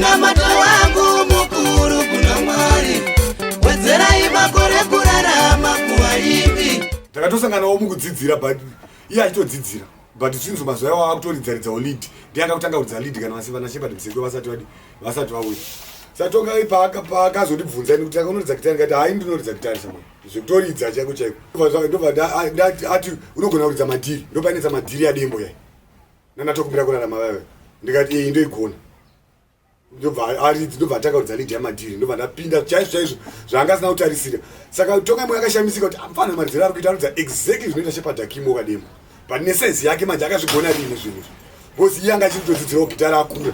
Munamata wangu mukuru kuna Mwari. Wedzerai makore kurarama kuva ivi. Takatosanganawo mukudzidzira but iye achitodzidzira. But zvinhu mazuva avo akutoridzaridzawo lead. Ndiye akutanga kuridza lead kana vana Shepherd Msekwe vasati vauya. Satonga paakazondibvunza kuti akaonoridza gitari ngati hai ndinoridza gitari samwe. Zvekutoridza chaiko chaiko. Ndobva ati unogona kuridza madhiri. Ndopainetsa madhiri ya Dembo yai. Nandatokumbira kurarama vayo. Ndikati iyi ndoigona. Ndobva atanga kuridza lead yamadhiri. Ndobva ndapinda chaizvo zvanga asina kutarisira. Saka Tongai Moyo akashamisika kuti amfana maridziro ari kuita aridza exactly zvinoita Shepherd Akimo kademo. But nesize yake manje akazvigona dini zvinhu. Because iye anga achitodzidzirawo gitari akura.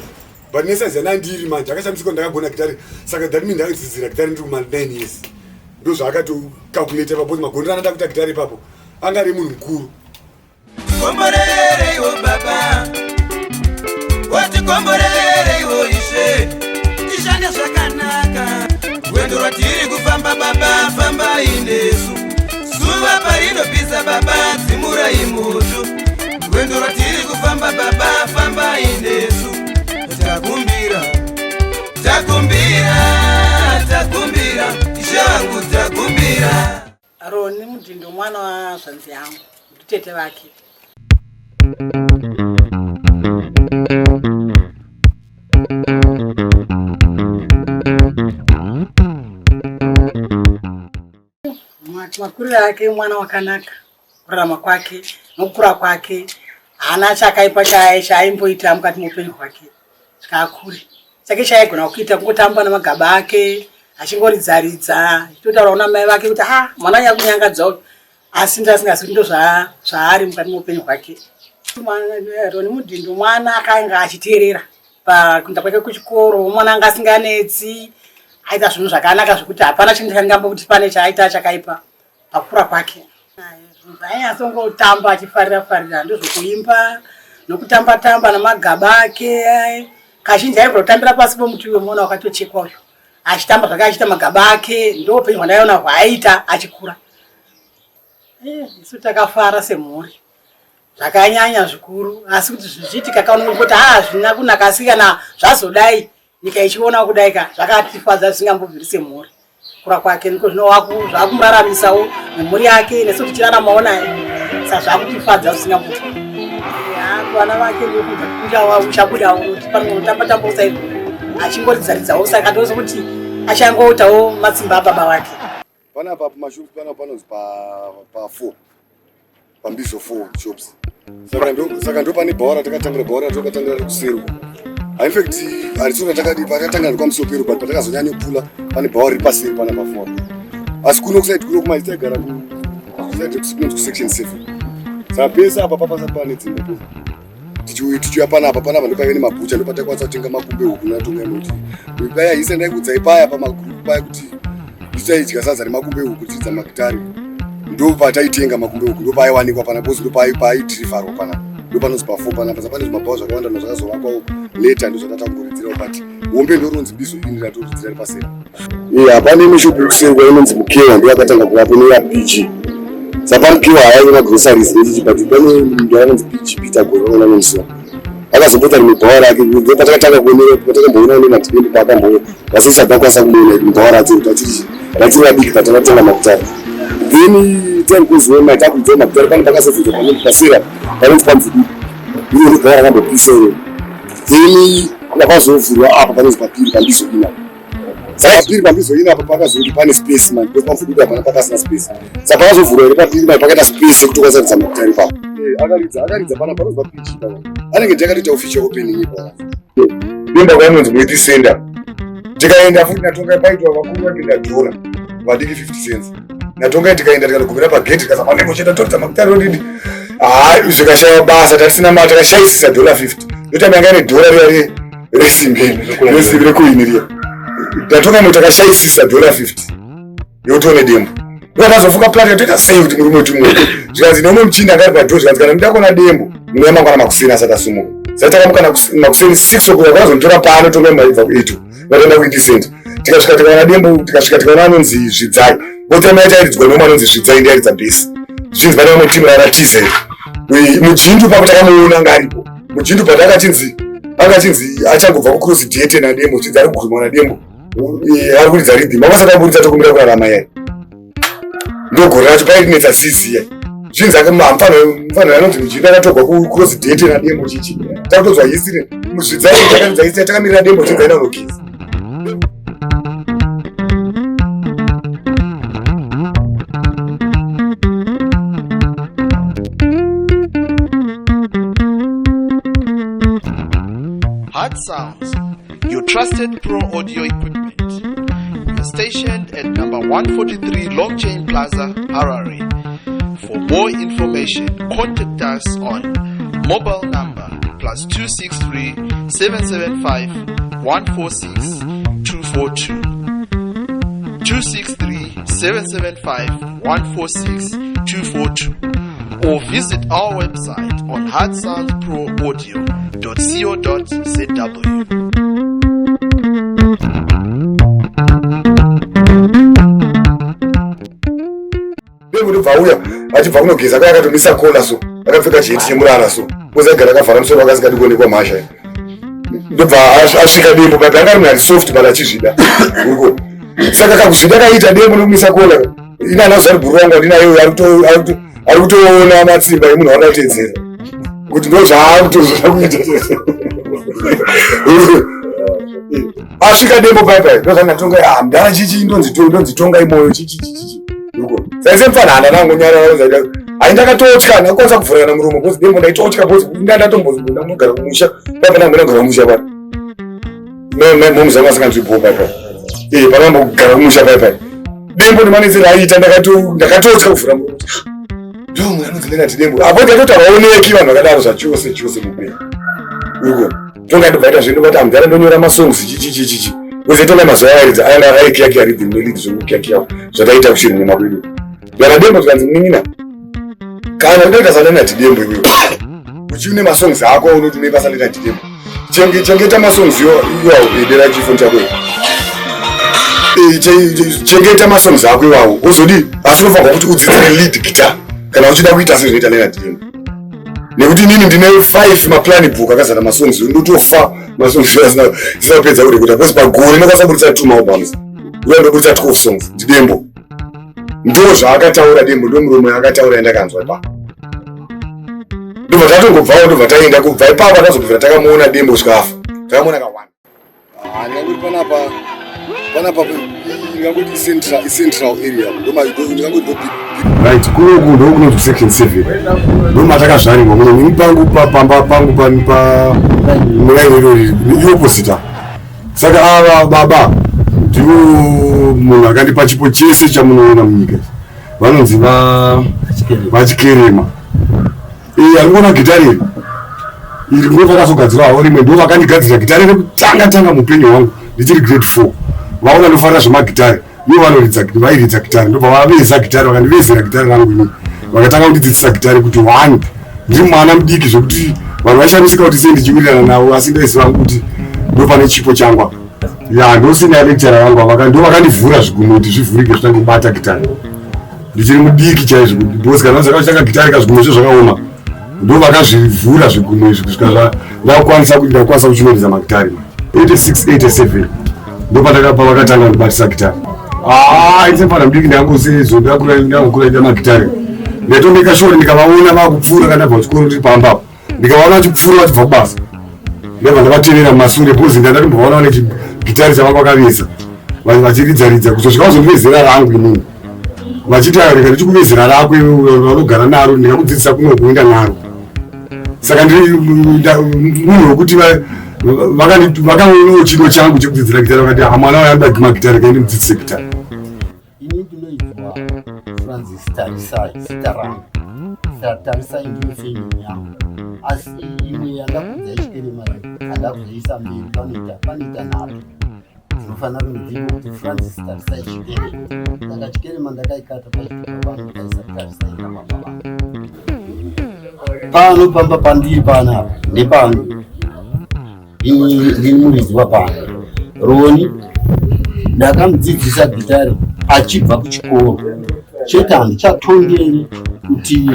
But nesize nandiri manje akashamisika ndakagona gitari. Saka that means ndakadzidzira gitari ndiri kuma 9 years. Ndo zvakatocalculate papo magondera anada kuita gitari ipapo. Anga ari munhu mukuru. Komborere iwo baba. Wati komborere iwo ishe. Tishande zvakanaka. Rwendo rwatiri kufamba baba famba inesu. Zuva parinopisa baba dzimura imoto. Rwendo rwatiri kufamba baba famba inesu. Takumbira, takumbira, takumbira, ishe wangu takumbira. Ronie Mudhindo mwana wa zvanzi yangu, nditete vake. Makuriro ake mwana wakanaka, kurarama kwake nokukura kwake haana chakaipa chaimboita mukati muupenyu hwake akure. Chake chaigona kuita kungotamba namagaba ake achingoridzaaridza achitotaura kuna mai vake kuti mwana wangu kunyangadzawo, asi ndasingazivi ndo zvaari mukati muupenyu hwake. Ronie Mudhindo mwana akanga achiteerera pakuenda kwake kuchikoro, mwana anga asinganetsi, aita zvinhu zvakanaka zvokuti hapana chinhu chakangambokuti pane chaaita chakaipa pakukura kwake. Ainyasongotamba achifarira ndozvokuimba nokutamba namagaba ake. Kazhinji aigona kutambira pasi pomuti wemwana wakatochekwa uyu, achitamba zvake achiita magaba ake. Ndo upenyu hwandaiona hwaaita achikura. Isu takafara semhuri zvakanyanya zvikuru, asi kuti zvichiitika kaunongoti kuti zvina kunaka, asi kana zvazodai nyika ichiona kudaika zvakatifadza zvisingambobviri semhuri. Kura kwake niko zvakumuraramisawo nemhuri yake nesu tichiraramawo naye, saka zvakutifadza zvisingambobviri. Vana vake ndokuti uchabudawo kuti panotamba usaizvo achingoridzaaridzawo, saka ndozi kuti achangoitawo matsimba ababa vake. Panapa pamashops panonzi pa 4 pambizo 4 shops. Saka ndo pane bhora takatangira kusero. In fact arisona takatanga kwamusopero but patakazonyanya kupula pane bhora riri paseri pana pa 4. Asi kuno kusaiti kuno kumaita igara ku section 7. Saka pesa apa papasa pane dzimba. Tichiuya panapa ndopaive nemabhucha ndopatakwanisa kutenga makumbe huku naTongai Moyo. Paya ise ndaikudzai paya pamagrupu paya kuti ndichaidya sadza remakumbe huku tidza magitari. Ndopataitenga makumbe huku ndopaiwanikwa pana bosi ndopaidhirivharwa pana. Ndopanonzi pa 4 panapa pane zvimabhawa zvakawanda zvakazovakwawo later ndozvatatangoridzirawo but hombe ndoronzi bizo ini ratoridzira paseri. Hapane mishopu yekusengwa inonzi Mukewa ndiyo akatanga kuvapo neya beach. Saka Mukewa haaiona groceries nechichi but pane munhu anonzi beach Peter Gorona anonziwa. Akazopota rimebhawa rake ndopatakatanga kuonera patakamboona nemadhimende paakamboona asi tisakakwanisa kumuona mubhawa racho kuti ratiri vadiki patakatenga magitari. Then time kuzoona takudzima magitari pane pakasovhika panonzi pasera panonzi paMudhindo. Ndiro ribhawa rakambopisa iro. Then pakazovhurwa apa panonzi papiri pambizo ina. Saka papiri pambizo ina apa pakazoti pane space man because paMudhindo apana pakasina space. Saka pakazovhurwa iri papiri pakaita space yekuti kwasaridza magitari ipapo. Akaridza pana panonzi papichi ipapo. Anenge ndakatoita official opening ipapo. Dembo kwanonzi Mweti Center. Tikaenda futi naTongai paitwa vakuru vapinda dhola vadiki 50 cents. NaTongai tikaenda tikagumira pagate tikasema ndiko cheta toridza magitari odini. Zvikashaya basa tarisina mari takashaisisa $50. Ndotanga yanga ine dhola riya resimbi rekuiniriya. NaTongai Moyo takashaisisa $50 yotone Dembo. Ndopakazofuka plati yatoita sei kuti murume tumwe. Zvikanzi nomwe muchini akari padhoo zvikanzi kana ndakona Dembo muna mangwana makuseni asakasumuka. Saka takamuka makuseni 6 o'clock kwazontora pano Tongai Moyo ibva ku8 vatoenda kuIti Center. Tikasvika tikaona Dembo tikasvika tikaona anonzi Zvidzai. Botama yaitaidzwa nomwe anonzi Zvidzai ndiye aridza bhesi. Zvinzi pane timu raratize. Mudhindo pakutakamuona ngaripo. Mudhindo patakatinzi akachinzi achangobva kucross date naDembo chinzi ari kuguma naDembo ari kuridza ridhi makasakamburidza tokumira kurarama yai ndogore racho pairinetsa siziya chinzi mfanira anonzi mujinda akatogwa kucross date naDembo chichi takutodzwa history muzvidzai takanidza history takamirira Dembo chinzi aina unogeza Hard Sounds, your trusted pro audio equipment. We are stationed at number 143 Long Chain Plaza, Harare. For more information, contact us on mobile number +263 775 146 242 263 775 146 242 or visit our website on hardsoundsproaudio.co.zw. Dembo ndobvauya achibva kunogeza kaya akatomisa kola so akapfeka chiheti chemurara so kozagara akavhara musoro akasikadi kuonekwa mhasha ndobva asvika Dembo but angari munhu ari soft but achizvida uriko saka kakuzvida kaita Dembo nokumisa kola inana zvari bhuru wangu andinayo ari kutoona matsimba emunhu waakatedzera kuti ndo zvaakutozvoda kuita asvika Dembo paipai ndozvanatonga mudhara chichi ndonzi Tongai Moyo chichi saise mfanana nangonyara aindakatotya ndakwanisa kuvhurana muromo bhosi Dembo ndaitotya bhosi ndandatombozogona munogara kumusha paipa nangona kumusha pano momuzangu asinganzvibho paipai pakambogara kumusha paipai Dembo nemanetsero aiita ndakatotya kuvhura muromo ndomwe anonzinenati Dembo apo ndatoti havaoneki vanhu vakadaro zvachose mupenyu uriko Tongai ndobva ita zvendobata mudhara ndonyora masongs chichichichichi uzetonga mazuva airidza aenda aikiyaki aridhi nelidhi zvokukiyakiyawo zvataita kushiri nemakwedu yana Dembo tikanzi mnin'ina kana unoita sananati Dembo iwewe uchiune masongs ako unoti une basa lenati Dembo chengeta masongs iwawo edera chifoni chako chengeta masongs ako iwawo uzodi asi unofanirwa kuti udzidzire lead guitar kana uchida kuita sezvinoita lenati Dembo nekuti inini ndine 5 maplani book akazara masongs ndotofa masongs asinapedza kurekota basi pagore ndokwanisa kubudisa 2 albums uye ndobudisa 12 songs ndiDembo ndo zvaakataura Dembo ndo muromo yaakataura yandakanzwa pa ndobva tatongobvawo ndobva taenda kubva ipapo tazobvira takamuona Dembo svikafa takamuona kawanda ndingangoti panapa ingangoti central area ndingangoti right kunoku ndokunoti section 7 ndomatakazvarirwa muno nini pangu pamba pangu murairo iopposita saka ava baba ndiwo munhu akandipa chipo chese chamunoona munyika vanonzi vachikerema anoona gitari iri ndo vakazogadzirawo rimwe ndo vakandigadzira gitari rekutanga mupenyu hwangu ndichiri grade 4 vaona ndofarira zvemagitari ivo vairidza gitari ndobva vaveza gitari vakandivezera gitari rangu ini vakatanga kundidzidzisa gitari kuti 1 ndiri mwana mudiki zvokuti vanhu vaishamisika kuti sei ndichiwirirana navo asi ndaiziva kuti ndo pane chipo changu apa ndosina lectura vangu ndo vakandivhura zvigunwe kuti zvivhurike zvitange kubata gitari ndichiri mudiki chaizvo bhosi kana zvakachitanga gitari kazvigunwe zvakaoma ndo vakazvivhura zvigunwe izvi kusvika ndakwanisa kuchinoridza magitari 86-87 ndo pavakatanga kundibatisa gitari isemfana mudiki ndangosezo ndakura ida magitari ndatomeka shore ndikavaona vakupfuura kandabva kuchikoro ndiri pambapo ndikavaona vachipfuura vachibva kubasa ndabva ndavatevera mumasure bhozi ndatombovaona vane chigitari chavanga vakaveza vachiridzaridza kuzosvika vazondivezera rangu inini vachiti reka ndichikuvezera rakwe vanogara naro ndingakudzidzisa kunokuenda naro saka ndiri munhu wekuti vakaonawo chido changu chekudzidzira gitari vakati mwana wayamba magitari kaindi mudzidzise gitari ini ndinoizwa Francis zita rangu tarisai ndiyo femini yangu asi imwe yandakudza ichikerema andakuzoisa mberi panoita nhato dzinofanira kunodiwa kuti Francis tarisai chikerema saka chikerema ndakaikata pachitupa vanhu kaisa tarisai namababa pano pamba pandiri panapa nepano ndini muridzi wapano Ronie ndakamudzidzisa gitari achibva kuchikoro chete handichatongeri kuti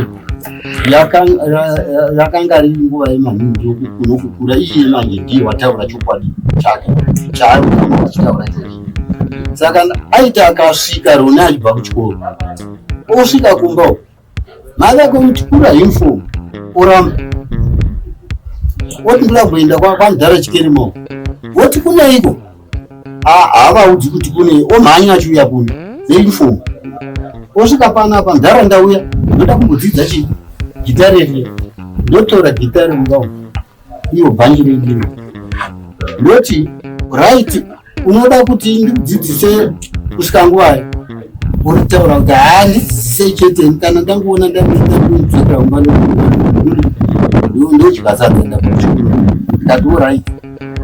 yakanga riri nguva yemaningi kunokukura iye manje ndiye wataura chokwadi chake chaachitaura choii. Saka aita akasvika Ronie achibva kuchikoro osvika kumba mava kumuchikura uniform oramba oti ndira kuenda kwamudhara chikeremo woti kuneiko havaudzi kuti kunei omhanya achiuya kuno neuniform osvika panapa mudhara ndauya ndoda kumbodzidza chii gitare riya ndotora gitare mungao iyo bhanji rengiro ndoti right unoda kuti ndikudzidzise kusvika nguvayo uritaura kuti handidzidzise chete kana ndangoona ndakudzokera kumba ndochikasadza ndakuchikuru ndikati orit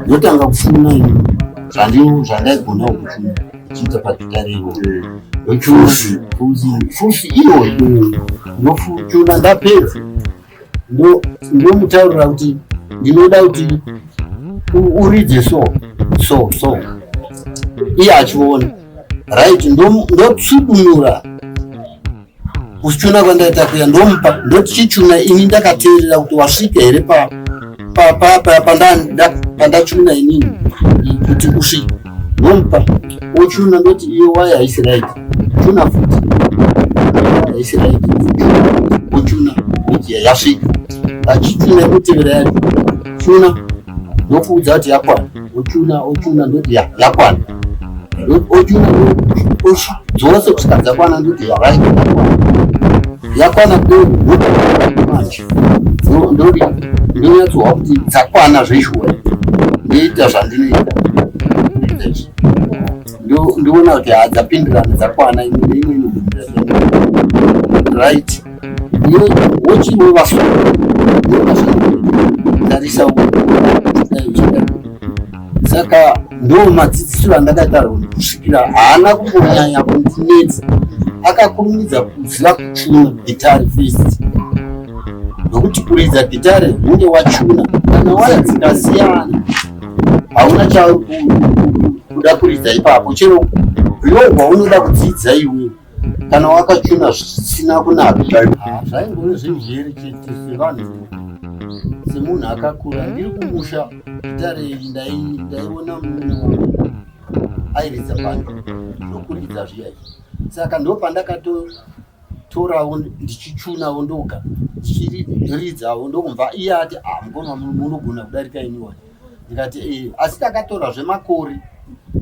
ndotanga kufuna ini zvandaigona kufuna chiita pagitariwo fusi iyoyo ndochuna ndapedza ndomutaurira kuti ndinoda kuti uridze so iye achiona right ndotsudunura kuchuna kwandaita kuya ndomupa ndochichuna ini ndakateerera kuti wasvika here pandachuna inini kuti usvike ndomupa ochuna ndoti iyo waya haisi right chuna futi haisi right ochuna kuti yasvika achichuna kutevera yacho chuna ndokuudza kuti yakwana ochuna ndoti yakwana ochuna dzose kusvika dzakwana ndoti yakwana manje ndonyatswa kuti dzakwana zveshuwa ndoita zvandinoita ndiona kuti hadzapindirana dzakwana imwe neimwe right iyo wochinovaswa tarisa saka ndo madzidzisiro andakaita Ronie kusvikira haana kumbonyanya kunetsa akakurumidza kuziva kuchuna gitare first nokuti kuridza gitare hunge wachuna kana waya dzikasiyana hauna chakuda kuridza ipapo chero iwo kwaunoda kudzidza iwe kana wakachuna zvisina kunaka zvaingove zvezvere chete sevanhu semunhu akakura ndiri kumusha gitare iyi ndaiona munhu airidza bhando nokuridza zviya saka ndopandakatorawo ndichichunawo ndoga ndichiridzawo ndokumva iye ati mukomana munogona kudarika iniwa ndikati asi takatora zvemakore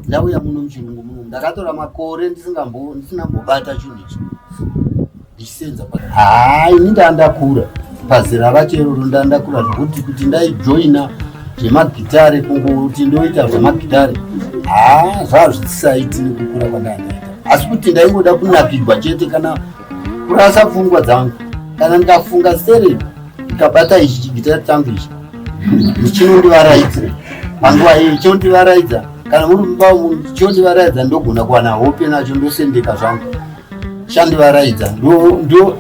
ndauya muno muchirungu muno ndakatora makore ndisinambobata chinhu ichi ndichisenza ini ndandakura pazera racho iroro ndandakura zvokuti kuti ndaijoina zvemagitare kungoti ndoita zvemagitare zvazvisisaiti nekukura kwandandaita asi kuti ndaingoda kunakirwa chete kana kurasa pfungwa dzangu kana ndikafunga sere ndikabata ichi chigitare changu ichi ndichinondivaraidza panguva iyi chondivaraidza kana muri mumba munhu chondivaraidza ndogona kuwana hope nacho ndosendeka zvangu chandivaraidza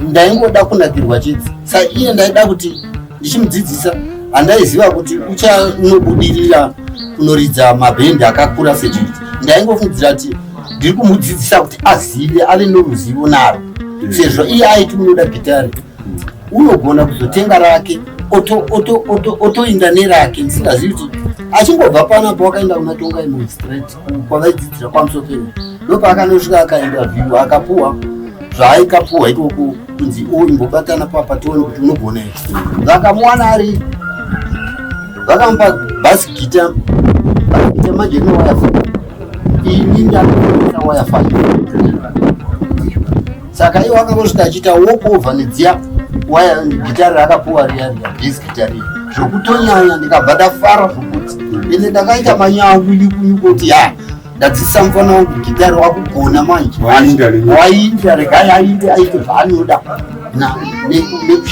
ndaingoda kunakirwa chete saka iye ndaida kuti ndichimudzidzisa handaiziva kuti uchanobudirira kunoridza mabhendi akakura sechiti ndaingofungidzira kuti ndiri kumudzidzisa kuti azive ave noruzivo naro sezvo iye aiti unoda gitare unogona kuzotenga rake otoinda nerake ndisingazivi kuti achingobva panapo wakaenda kuna Tongai Moyo straight kwavaidzidzira kwamusopero ndopakanosvika akaenda vhiwa akapuhwa zvaaikapuhwa ikoko kunzi imbobatana papationi kuti unogona here vakamuwana ari vakamupa bhasi gita manje rine waya 5 ini ndakuisa waya 5 saka iwo akangosvika achiita wokovha nedziya waya gitari rakapuhwa riya bhesi gitari zvokutonyanya ndikabva ndafara zvokuti ende ndakaita manyangu nyukuti ndadzidzisa mufana wangu gitari wakugona manje wainda regai ainde aite zvaanoda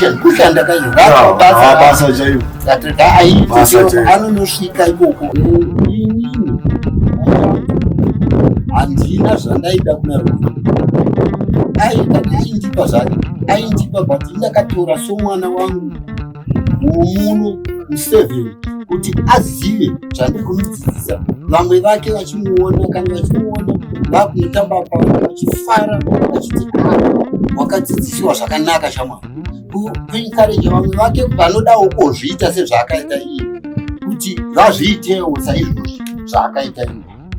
nekushanda kaibasa chaivo ndatirega aite anonosvika ikoko inini handina zvandaida kuna Ronie aindipa zvake aindipa but indakatora somwana wangu womuno mu7 kuti azive zvandiri kumudzidzisa vamwe vake vachimuona kana vachimuona vakumutamba pavo vachifara vachiti wakadzidzisiwa zvakanaka shamwari kuencourage vamwe vake vanodawo kozviita sezvaakaita iye kuti vazviitewo saizvozvi zvaakaita iye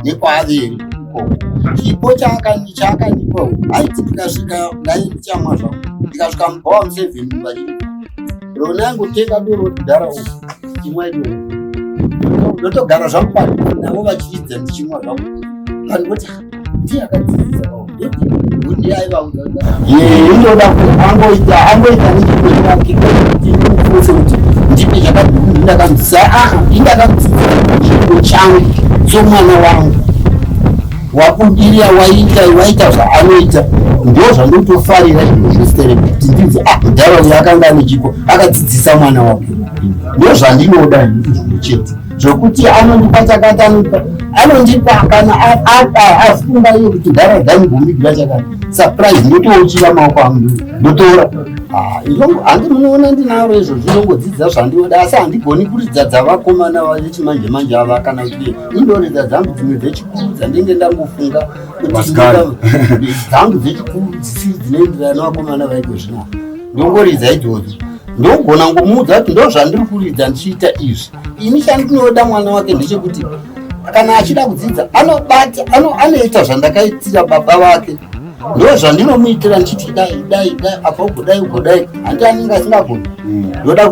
nekwaaveri chipo chaakanipa haiti ndikasvika nai ndichamwa zvavo ndikasvika mubhawa Museveni vachii Ronie angoteka doro kudhara uku chimwa ido ndotogara zvangu pano navo vachiridza ndichimwa zvangu vanhu voti ndiye akadzidzisa indoda kuti angoita nechikwedi wake kuti ndimufuse kuti ndipe chakandindakamdzisa indakamudzidzisa chipo changu somwana wangu wabudirira waita zvaanoita ndo zvandotofarira izvozvostere kuti ndidzi mudhara akanga ane chipo akadzidzisa mwana wake ndo zvandinoda izvozvo chete zvokuti anondipa chakatanipa anondipa kana afunga iye kuti dhara dhanigumbigira chakati surprise ndotouchira maoko angu ndotora handi munoona ndinaro izvo zvinongodzidza zvandinoda asi handigoni kuridza dzavakomana vechimanje manje ava kana kuti indoridza dzangu dzimwe dzechikuru dzandenge ndangofunga dzangu dzechikuru dzinoenderana navakomana vaiko zvino ndongoridza idzodzo ndogona ngomuudza kuti ndo zvandiri kuridza ndichiita izvi ini chandinoda mwana wake ndechekuti kana achida kudzidza anoita zvandakaitira baba vake ndo zvandinomuitira ndichiti dai apa ugodai handi anenge asingagoni ndoda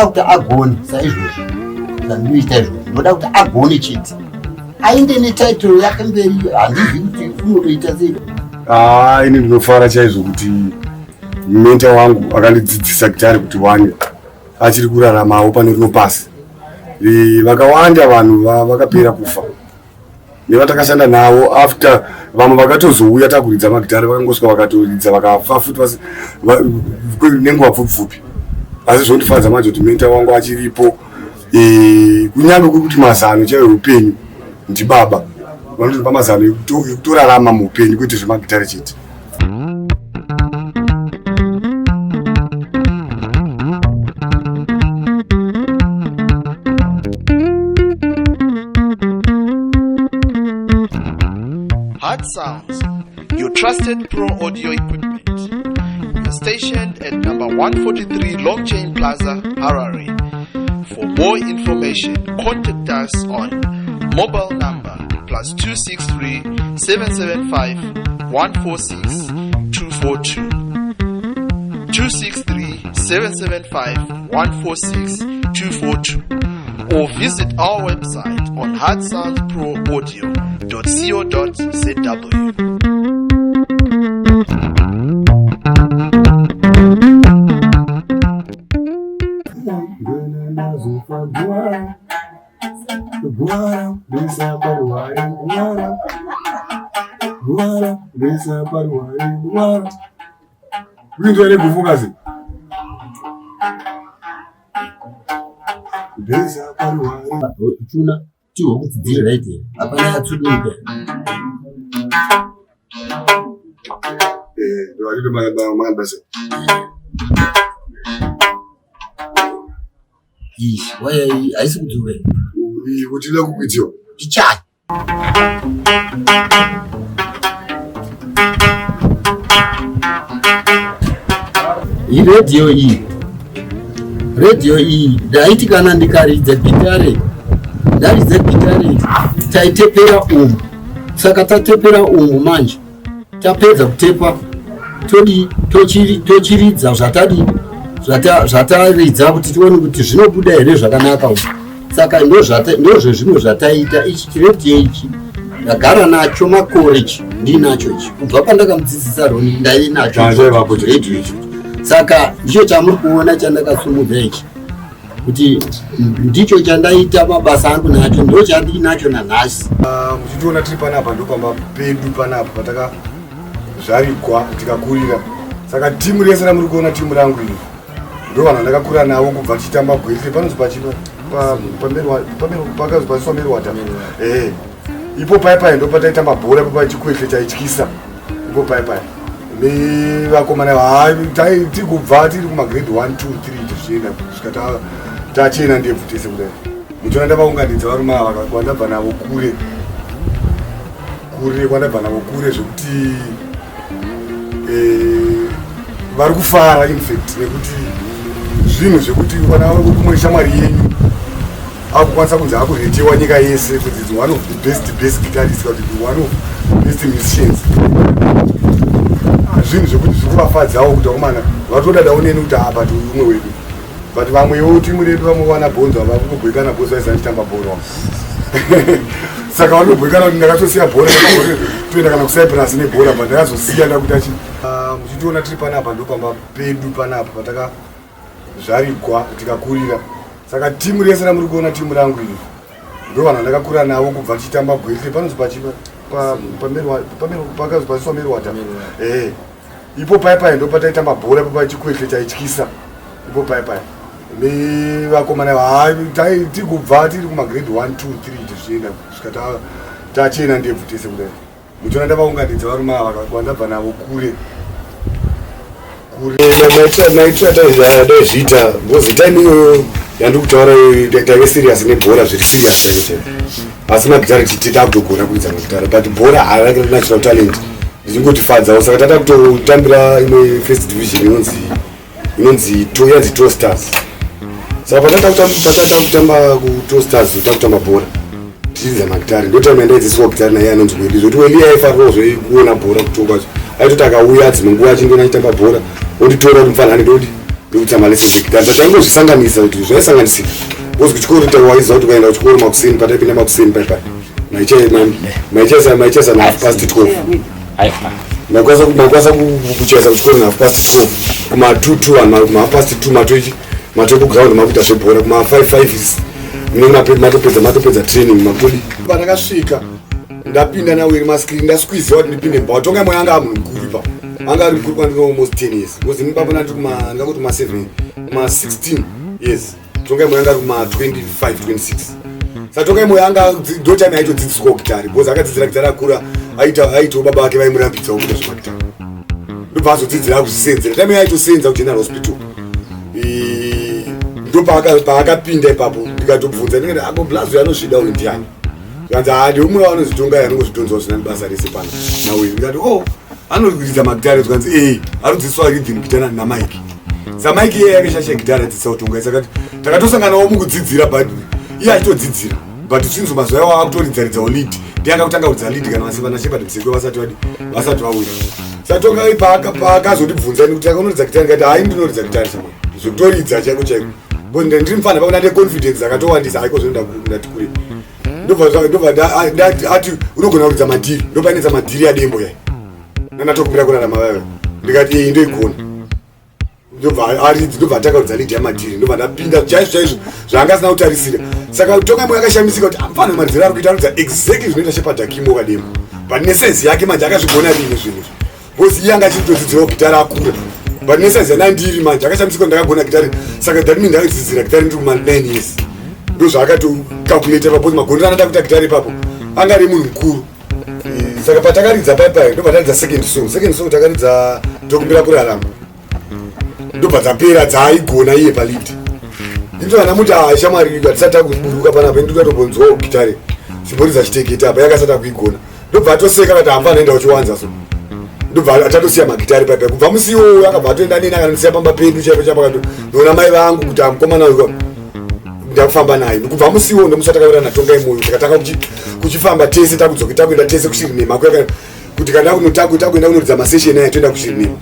kuti agone saizvozvo zvandinoita izvozvo ndoda kuti agone chete ainde netaitoro yake mberi handizi kuti unotoita sei ini ndinofara chaizvo kuti menta wangu akandidzidzisa kutari kuti wane achiri kuraramawo pane rino pasi vakawanda vanhu vakapera kufa nevatakashanda navo after vamwe vakatozouya takuridza magitari vakangosvika vakatoridza vakafa futi nenguva pfupi asi zvondifadza manje kuti menta wangu achiripo kunyange kuti mazano chaiwo upenyu ndibaba vanotopa mazano ekutorarama muupenyu kwete zvemagitari chete. Hard Sounds, your trusted pro audio equipment. We are stationed at number 143 Long Chain Plaza, Harare. For more information, contact us on mobile number +263 775 146 242 263 775 146 242 or visit our website on hardsoundsproaudio.co.zw. Tuna tiwo kuti dziri right apana atsuduka ndo alito mabasa waya aisi kudziwe kuti la kukwitiwa tichai radio iyi ndaiti kana ndikaridza gitare ndaridza gitare taitepera umu saka tatepera umu manje tapedza kutepa tochiridza zvataridza kuti tione kuti zvinobuda here zvakanaka umu saka ndozvezvimwe zvataita ichi radio ichi ndagara nacho makore ndinacho ichi kubva pandakamudzidzisa Ronie ndainacho radio ichi saka ndicho chamuri kuona chandakasumudza ichi kuti ndicho chandaita mabasa angu nacho ndo chandinacho nanhasi. Muchitiona tiri panapa ndo pamapedu panapa patakazvarigwa tikakurira saka timu rese ramuri kuona timu rangu iri ndo vanhu ndakakura navo kubva tichitamba gwese panozi pakazopaziswa meri wata ipo paipai ndo pataita mabhora ipo pachikweshe chaityisa ipo paipai nevakomana tiri kubva tiri kumagrade 1 2 3 tichienda kusvika tachena ndebvu tese kudai muchiona ndavaunganidza varume ava kwandabva navo kure kwandabva navo kure zvekuti vari kufara infact nekuti zvinhu zvekuti vana kumwe shamwari yenyu akukwanisa kunzi akuretewa nyika yese kuti it's one of the best guitarists kuti one of the best musicians. Zvinhu zvekuti zvirikuvafadzawo kuti akomana vatodadawo neni kuti apa umwe wedu but vamwewo timu redu vamwe vana bhonzo vakungobwekana bhonzo vaizanitamba bhora saka vanobwekana kuti ndakatosiya bhora toenda kana kucyprus nebhora but ndakazosiya ndakuti achi muchitiona tiri panapa ndo pamba pedu panapa patakazvarigwa tikakurira. Saka timu rese ramuri kuona timu rangu iri ndo vanhu vandakakura navo kubva tichitamba gwete panonzi pakazopaziswa merwata ipo paipai ndo pataitamba bhora ipo pachikwete chaityisa ipo paipai nevakomana tiri kubva tiri kumagrade 1 2 3 tichienda kusvika tachena ndebvu tese kudai muchiona ndavaunganidza varume ava vandabva navo kure maitira daizviita ngozi time iyoyo yandiri kutaura taive serious nebhora zviri serious chaizvo asi magitari tita kutogona kuidza magitari but bhora harake natural talent ndichingotifadzawo saka tata kutotambira imwe first division inonzi Two Stars. Saka patata kutamba ku2 Stars takutamba bhora tichidza magitari ndo time yandaidzidziswa gitari naye anonzi Weli zvoti Weli aifarirawo zvekuona bhora kutonga aitoti akauya dzimwe nguva achindona achitamba bhora onditora kuti mufanhani ndoti ndikuita malesson egitari but taingozvisanganisa kuti zvaisanganisika kozi kuchikoro tawaiziva kuti ukaenda kuchikoro makuseni pataipinda makuseni paipai maichaisa na 12:30 makwanisa kuchaisa kuchikoro na 12:30 kuma 2 kuma 2 matokugrawundi makuita zvebhora kuma 5 matopedza training makodi pandakasvika ndapinda naweri maskrini ndasqueezewa kuti ndipinde mba Tongai Moyo anga munhu mukuru ipapo anga ari mukuru kwandika almost 10 years because ndipapo ndati ndingati kuma 7 kuma 16 years Tongai Moyo anga ari kuma 25 26 saka Tongai Moyo anga ndo time aitodzidziswa gitari because akadzidzira gitari akura aitawo baba vake vaimurambidzawo kuita zvemagitari ndobva azodzidzira kuzvisenzera time aitosenza kugeneral hospital ndo paakapinda ipapo ndikatobvunza ndikati ako blazo yanozvidawo ndiani kanzi hadi umwe wanozvitonga anongozvitonzawo zvina basa rese pano nawe ndikati anoridza magitari kanzi anodzidziswa rhythm gitara namike saka mike iye yakashasha gitara adzidzisa kutonga saka takatosanganawo mukudzidzira but iye achitodzidzira but chinzo mazuva yawo akutoridzaridzawo lead ndianga kutanga kuridza lead kana vasivana shepard msekwe vasati vauya saka Tongai paakazondibvunza kuti akaonoridza gitari ndikati hai ndinoridza gitari sama zvokutoridza chaiko chaiko ndiri mufana pakuna neconfidence akatowandisa haiko zvondati kure ndobva ati unogona kuridza madhiri ndopainedza madhiri adembo yai nanatokumbira kurarama vave ndikati ndoigona ndobva atakaridza lead yamadhiri ndobva ndapinda chaizvo zvaanga asina kutarisira saka Tongai Moyo akashamisika kuti amufana maridziro ari kuita anoridza exactly zvinoita shepadhakimo kadembo but nesensi yake manje akazvigona rini zvinhu because iye anga achitodzidzirawo gitari akura but nesensi yanandiri manje akashamisika ndakagona gitari saka that means ndakadzidzira gitari ndiri kuma 9 years ndo zvaakatokalkulata papo magondero anoda kuita gitari ipapo anga ari munhu mukuru saka patakaridza paipai ndobva taridza second song takaridza tokumbira kurarama ndobva dzapera dzaaigona iye palid nditona muti shamwari atisati akuburuka panapa ndikatombonzwawo gitari simboridza chiteketi apa yakasati akuigona ndobva atoseka kuti hamva anaenda uchiwanza so ndobva atatosiya magitari paipai kubva musiwo akabva atoenda neni akanisiya pamba pedu chaipo ndoona mai vangu kuti amukomana uyu ndakufamba naye kubva musiwo ndomusa takavirana Tongai Moyo tikatanga kuchifamba tese takuenda tese kuShirinema kuti kana takuenda kunoridza masession aya toenda kuShirinema.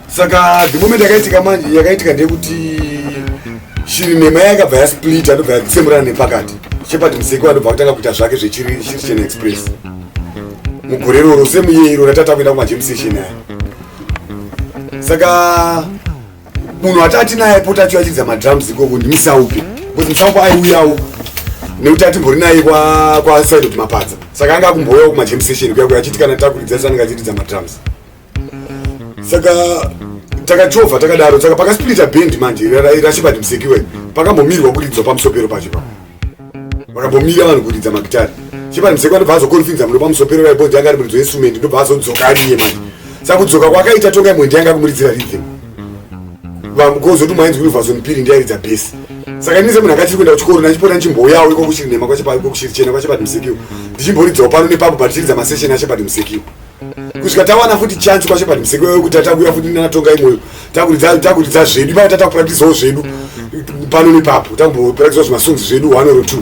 Saka the moment yakaitika ndekuti Shirinema yakabva yasplita ndobva yatsemurana nepakati Shepard Msekwa ndobva kutanga kuita zvake zveChirichena Express mugore roro semuyero ratata kuenda kumajam session aya. Saka munhu atati naye pota achidza madrums ikoko ndimisaupe kuti Misaupe aiuyawo nekuti atimbori naye kwaside kuti mapadza saka anga kumboyawo kumajam session kuya achiti kana takuridza sanenge achidza madrums. Saka takachovha takadaro saka pakasplita band manje raShepard Msekwa pakambomirwa kuridzwa pamusopero pacho vakambomira vanhu kuridza magitari. Shepard Msekwa ndobva azokonfinza muno pamusopero vaipo ndi angari muridzo yesumendi ndobva azodzoka ariye manje. Saka kudzoka kwakaita Tongai Moyo ndianga kumuridzira rhythm vamukuzoti mainzi Eaglefocus mpiri ndiaridza base. Saka inise munhu akachiri kuenda kuchikoro nachipota nchimboyawo iko kuShirinema kwachipari kuShirichena kwaShepard Msekwa ndichimboridzawo pano nepapo patichiridza masession aShepard Msekwa kusvika tawana futi chance kwa Shepherd Mseki kuti takuya futi na Tongai Moyo takuridza zvedu bai tatakupracticewo zvedu pano nepapo takumbopracticewo zvimasongs zvedu 1 or 2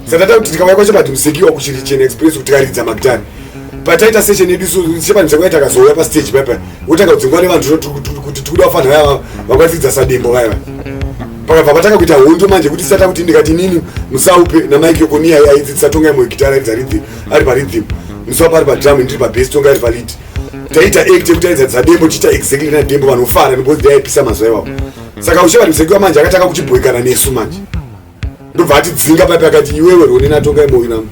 saka takuti tikauya kwa Shepherd Mseki kuchiri Chena Express kuti tikaridza magitari pataita session yedu Shepherd Mseki takazouya pastage papa wotanga kudzingwa nevanhu kuti tikuda kufanha vaya vakatidza sadembo vaya pakabva patanga kuita hondo manje kuti sata kuti ndikati nini musaupe namike yokonia aidzidzisa Tongai Moyo gitara ari parhythm musaupa ari padrum ndiri pabass Tongai ari palead taita act yekuti aidza Dembo tiita exactly na Dembo vanofara because daipisa mazuva iwapo saka Shepherd Mseki manje akatanga kuchibhoikana nesu manje ndobva atidzinga paipa akati iwewe Ronie na Tongai Moyo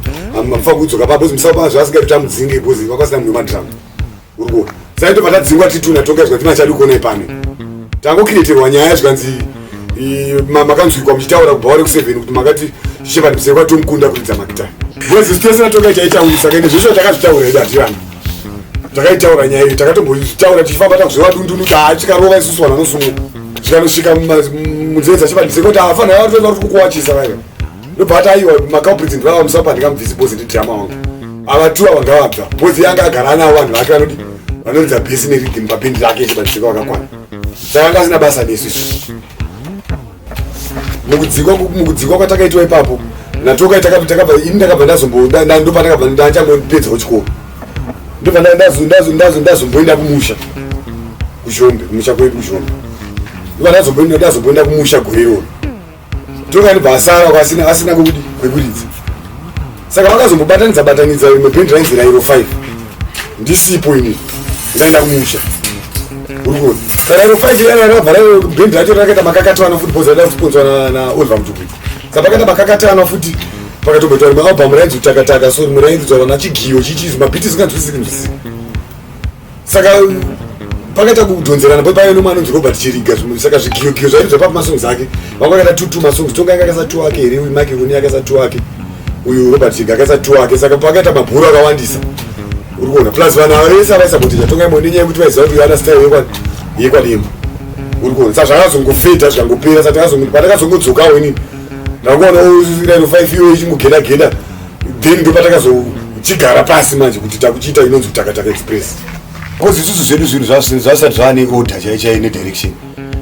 mafa kudzoka papo musaupa zvaasingaiti kuti amudzinge because vakwasina mumwe madrum uri kuona saka ndobva tadzingwa titu na Tongai zvikati machadi kuona ipane tangokireterwa nyaya zvikanzi makanzwikwa muchitaura kubva vari ku7 kuti makati Shepherd Mseki kwatomukunda kuridza magitari because tese na Tongai chaitaura saka ine zvesho takazvitaura edu hatirani takaitaura nyaya iyi takatombozvitaura tichifamba takuzova dundunu tikarova isusu vanhu vanosungwa zvikanosvika munzeve dzaShepherd Mseki kuti afana vari kukuwachisa vaiva ndobva ati aiwa maculprits vava musapa ndikamubvisi bozi ndidhirama wangu ava tu ava ngavabva bozi yanga agara navo vanhu vake vanoridza bhesi nerhythm pabendi rake Shepherd Mseki wakakwana saka anga asina basa nesu izvi mukudzingwa kwatakaitwa ipapo naTongai takabva ini ndakabva ndopandakabva ndachangopedzawo chikoro ndobva ndazomboenda kumusha kushombe kumusha kwedu kushombe ndobva ndazomboenda kumusha gore iroro Tongai ndobva asara asina kwekuridza saka vakazombobatanidza imwe bhendi rainzi rairo 5 ndisipo ini ndaenda kumusha uri kuona saka rairo 5 yarabva bhendi racho rakaita makakatana futi boza raida kusponzwa naOliver Mtukudzi saka pakaita makakatana futi pakatomboita maalbum rainzi utakataka so rimwe rainzidzwa nachigiyo chichizi mabhiti singanzwisisi saka pakaita kudhonzerana paipayo nomwe anonzi Robert Chiriga saka zvigiyogiyo zvairidzwa pamasongs ake vakakaita 2 masongs Tongai akaisa 2 ake here Mike Ronie akaisa 2 ake uyu Robert Chiriga akaisa 2 ake saka pakaita mabhuru akawandisa uri kuona plus vanhu ava vese avaisapotesha Tongai Moyo nenyaya yekuti vaiziva kuti ana style yekwadembo uri kuona saka zvakazongofeta zvikangopera saka patakazongodzokawo inini ndakuona rairo 5 iwe ichingogenda then ndopatakazochigara pasi manje kuti takuchiita inonzi Utakataka Express because isusu zvedu zvinhu zvasati zvava neorder chaichai nedirection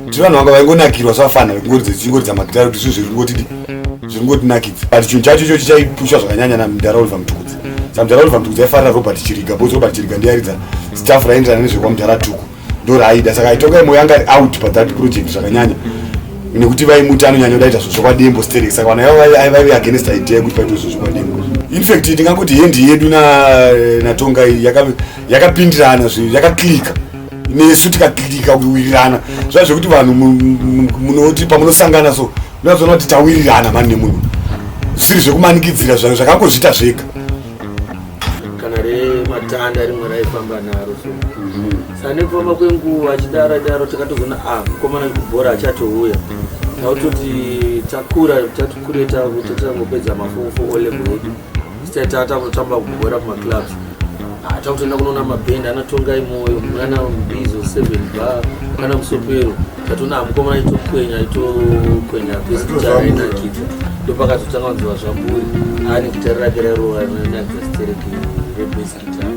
tiri vanhu vanga vaingonakirwa savafanira tingoridza magitari kuti isusu zviringotinakidza but chinhu chacho icho chichaipusha zvakanyanya naMudhara Mtukudzi saka Mudhara Mtukudzi aifarira Robert Chiriga because Robert Chiriga ndiaridza staff raenderana nezvekwamudhara Tuku ndoraida saka Tongai Moyo anga ari out pathat project zvakanyanya nekuti vaimuti anonyanya kudaita zvozvo kwadembo sterek saka vanhu vaive against idea yekuti paitwe zvozvo kwadembo infact ndingangoti hendi yedu naTongai yakapindirana yakaklika nesu tikaklika kuwirirana zva zvekuti vanhu munoti pamunosangana so munozoona kuti tawirirana mani nemunhu zvisiri zvekumanikidzira zvanhu zvakangozvita zvega kana rematanda rimwe raifamba naro so sanekufamba kwenguva achidaro takatozoona mukomana kubhora achatouya tautoti tatikureta kuti tangopedza mafofo olevel edu tatambotamba kubhora kumaclubs takutoenda kunoona mabhendi ana Tongai Moyo ana Mbizo 7 bar kana Musopero tatoona mukomana aitokwenya pesitarainakidza ndopakazotanga kunziva zvamburi ani gitari rake rairowa nazastereki rebase guitar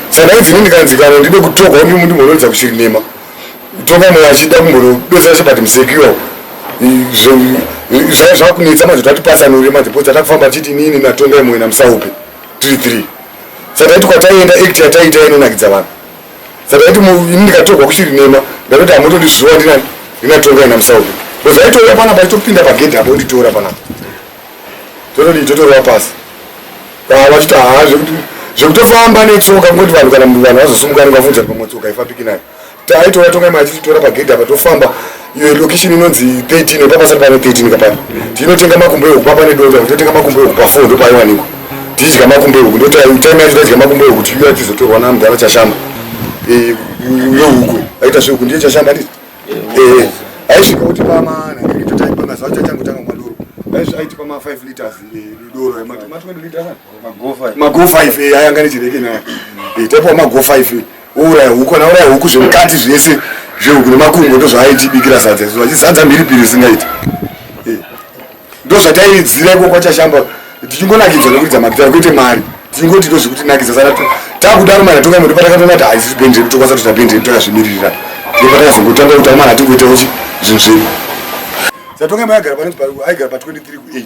saka idzini ndikanzikana ndide kutogwa munhu munoridza kuchirinema Tongai Moyo achida kumbodosera Shepherd Mseki iwawo zvakunetsa manje tatipatsanure manje bcause tatakufamba tichiti inini naTongai Moyo namusaupe tiri 3 saka taiti kwataienda act yataita inonakidza vanhu saka taiti ini ndikatorwa kuchirinema ndakati hamutondizviziva ndina Tongai namusaupe bcause aitora panapa itopinda pagedhi apo nditora panapa totorwa pasi vachiti zvekutofamba netsoka ngoti vanhu kana vanhu vazosumuka ngavunza pamwe tsoka ifambiki nayo aitora Tongai Moyo achitora pagedhi apa tofamba iyo location inonzi 13 papasati pane 13 kapano tinotenga makumbo ehuku papa nedota totenga makumbo ehuku pa4 ndopaiwanikwa tichidya makumbo ehuku ndoti time yacho tadya makumbo ehuku tiuya tizotorwa naMudhara chashamba yehuku aita zvehuku ndiye chashamba nditi aisvika kuti pamanaitotaipamazawa chachangotanga mwadoro aiti pama 5 liters doro mago 5 ayanga nechireke nayo taipawa mago 5 ouraya huku nauraya huku zvemukati zvese zvehuku nemakumbo ndozvaaitibikira sadza isu vachizadza mhiripiri isingaiti ndozvataidzira iko kwachashamba tichingonakidzwa nekuridza magitari kuite mari tichingoti ndozvekutinakidza saka takudaro mana tonga mundo patakatonati haisi bhenderi tokwanisa kuita bhenderi takazvimiririra ndopatakazongotanga kuti amana hatingoitawo zvinhu zvedu saka tonga aigara pa23 ku8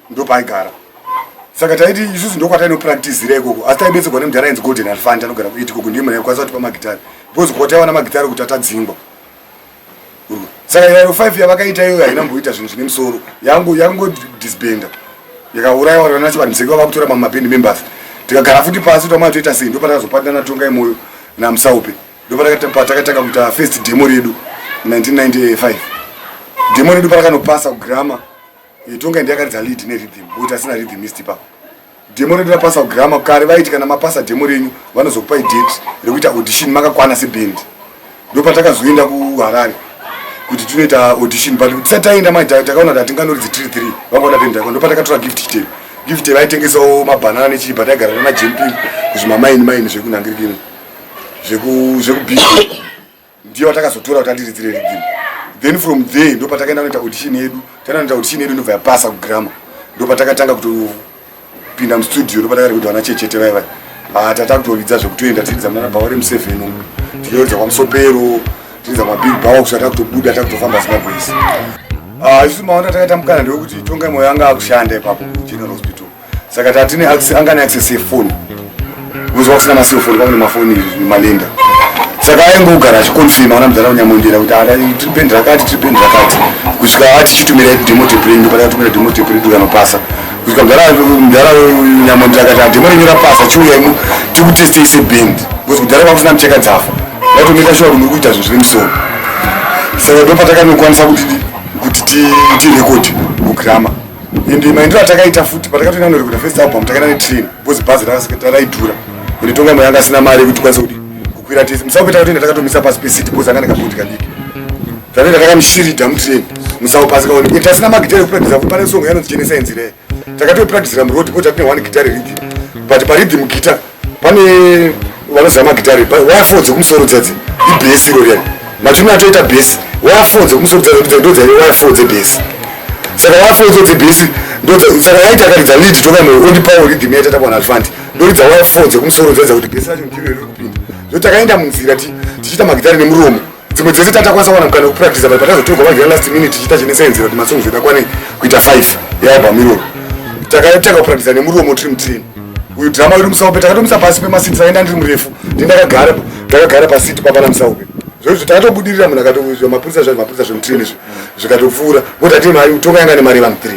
ndopaaigara saka taiti isusu ndokwatainopracticira ikoko asi taibetserwa nemudhara ainzi golden alfand anogara ku8 ikoko ndiye munhu aikwanisa kutipa magitari because kwataiwana magitari kuti atadzingwa saka yayo 5 yavakaita iyoyo haina mboita zvinhu zvine musoro yangodisbenda yakaurayiwa vana chivanhu vava kutora mamabhendi members tikagara futi pasi tamatoita sei ndopatakazopanana Tongai Moyo namusaupe ndopatakatanga kuita first demo redu 1995 demo redu patakanopasa kugrama Tongai ndiyakaridza lead nerhythm kuti asina rhythmist ipapo demo redu rapasa kugrama kare vaiti kana mapasa demo renyu vanozokupai date rekuita audition makakwana seband ndopatakazoenda kuHarare kuti tunoita audition but tisataenda takaona kuti hatinganoridzi 3 vangaona band yako ndopatakatora gift vaitengesawo mabhanana nechii but aigara nemajumping kuzvimamaini zvekunhangirikini zvekubhii ndiyo watakazotora kuti andiridzire rhythm then from there ndopatakaenda kunoita audition yedu tanoita audition yedu ndobva yapasa kugrama ndopatakatanga kutopinda mustudio ndopatakati kuti vana chechete vaivai tatakutoridza zvekutoenda tiridza muna Bawari M7 tichiridza kwamusopero tiridza mabig bawa kusati takutobuda takutofamba Zimbabwe's isu maona takaita mukana ndewekuti Tongai Moyo anga akushanda ipapo kuGeneral Hospital saka tatine anga neaccess yefoni kuzwa kusina maselfoni kwamune mafoni malenda saka aingogara achikonfirma ona mudhara unyamondera kuti tiripendi rakati kusvika atichitumira demo tape renyu patakatumira demo tape redu kanopasa kusvika mudhara unyamondera akati demo renyu rapasa chiuyaimu tikutestei seband because kudhara kwakusina mucheka dzafa yatomeka shuwa rumwe kuita zvinhu zvine musoro saka ndopatakanokwanisa kuti tirekodi kugrama ende maendero atakaita futi patakatoenda kunorekoda first album takaenda netrain because bhazi raidhura ende Tongai Moyo anga asina mari yekuti tikwanise kuti kukwira tese musaupe takatoenda takatomisa pasi pesiti because anga nekabhoti kadiki tatoenda takamushiridha mutrain musaupe pasi kaone tasina magitari ekupractisa futi pane song yanonzi Genesainzi re takatopractisira muroad because tatine 1 gitari rhythm but parhythm gita pane vanoziva magitari wire4 dzekumusoro dzadzi ibhesi iro riyani machumi atoita bhesi wire4 dzekumusoro dzadzi ndodzai wire4 dzebhesi saka wire4 dzebhesi saka yaita akaridza lead Tongai Moyo ondipawo rhythm yaita tapona alfandi ndoridza wire4 dzekumusoro dzadza kuti bhesi racho ndiro riri kupinda ndotakaenda munzira tichiita magitari nemuromo dzimwe dzese tatakwanisa kuwana mukana wekupractisa but patazotorwa vagira last minute tichiita Genesainzi kuti masongs edakwane kuita 5 yealbum iroro takatanga kupractisa nemuromo tiri mutrain uyu drama iri musaupe takatomisa pasi pemasiti sakaenda ndiri murefu ndakagara pasiti papana musaupe zvoizvo takatobudirira munhu akatozva mapurisa zvemutrain zvikatopfuura kuti ati mari Tongai yanga nemari vanhu 3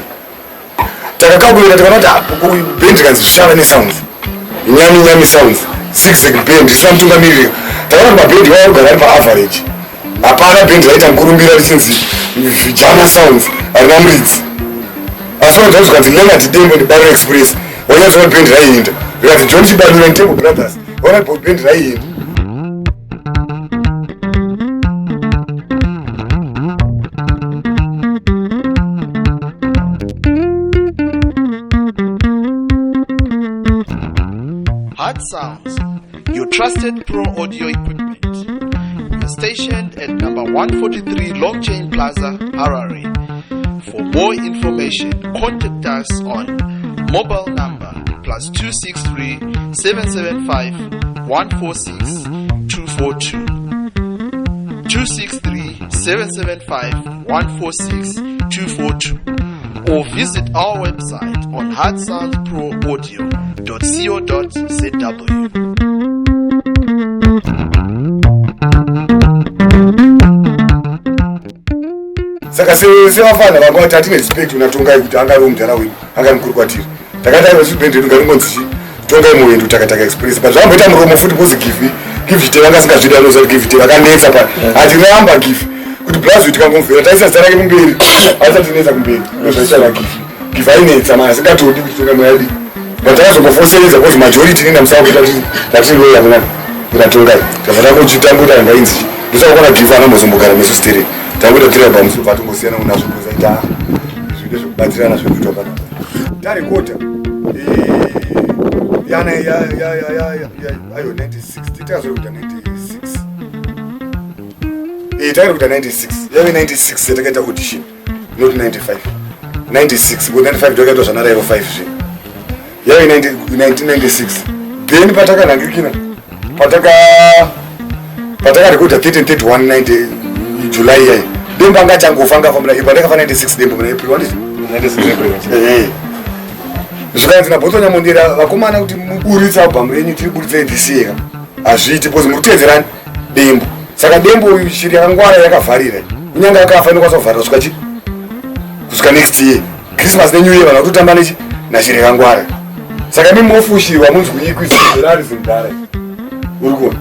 takakalkuleta tikaona kuti band kanzi zvichava nesounds nyami sounds 6 band isina mutungamiriri takaona kuti mabhendi vaogara ari paaverage hapana bhendi raita mukurumbira richinzi vijana sounds harina muridzi asi vanhu zvanzi Leonard Dembo neBarrel Express wanyazoona bhendi raienda rikanzi John Chibadura neTembo Brothers vaona bhendi raienda Hard Sounds, your trusted pro audio equipment. We are stationed at number 143 Long Chain Plaza, Harare. For more information, contact us on mobile number +263 775 146 242 263 775 146 242 or visit our website on hardsoundsproaudio.co.zw. saka sevafana vanga vati hatine respect una Tongai kuti anga ari mudhara wenyu anga ari mukurukwatiri takati aiwa zvibhendi redu ngaringonzi Tongai Moyo ndotaka express but zvamboita muromo futi kuzi give chite vanga singazvida anoza give chite vakanetsa pa hatiramba give kuti blazi tikangomvera taisa zita rake kumberi asatinetsa kumberi ndozvaishava give ainetsa mana singatodi kuti Tongai Moyo adi but takazongofoseredza because majority nenda musava kuita kuti tatinoya kuna Tongai tavatangochitanguta ngainzi ndosakukona give anambozombogara nesu stereo tanguita 3 albums vatongosiyana unazvo kuzaita zvide zvekubatsirana zvekuitwa pana tarekota yana ayo 96 titazorekuta 96 Takaita kuita 96. Yave 96 yatakaita audition. Not 95. 96. But 95 takaita zvanara ivo 5 zvino. Yave 1996. Then patakanhangikina. Patakarekodha 13/31 July yai. Dembo angatangofa ngafamba ipo ndakafa 96 Dembo muna April 96 April. Zvikanzi nabhotonya mondera vakomana kuti muburitsa album renyu tiri buritsa this year. Azviti because muri kuteedzerani Dembo. Saka Dembo shiri yakangwara yakavharira. Kunyanga akafa inokwanisa kuvharira kusvika next year. Christmas ne New Year vanhu kutotamba na shiri yakangwara. Saka mimi mofushirwa munzwi kuizvera zindara. Uri kuona?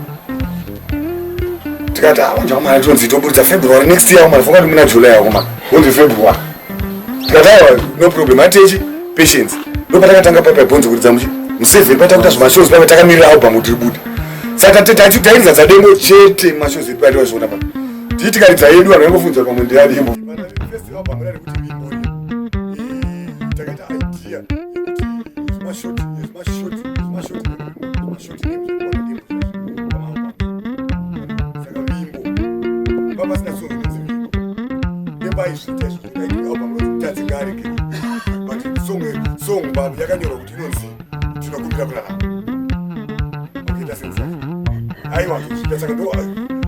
Tikati wanja mwana tonzi toburitsa February next year mwana funga muna July yakoma. Onzi February. Tikati no problem atechi patience. Ndopatakatanga papa bonzo kuridza museveni patakuita zvimashows papa takamirira album kuti ribude. Saka taitaridza dzademo chete mashows edu atizviona pa. Tikaridza yedu vanhu vangofunza pamwe ndiyademo. First album rari kuti rimbo. Takaita idea kuti mashot. Saka rimbo. Baba sina songo nzimbo. Nemba izvitezvo kuti album rotadzigare ke. Song babu yakanyorwa kuti inonzi tinokumbira kurarama. Okuita senza. Aiwa saka ndo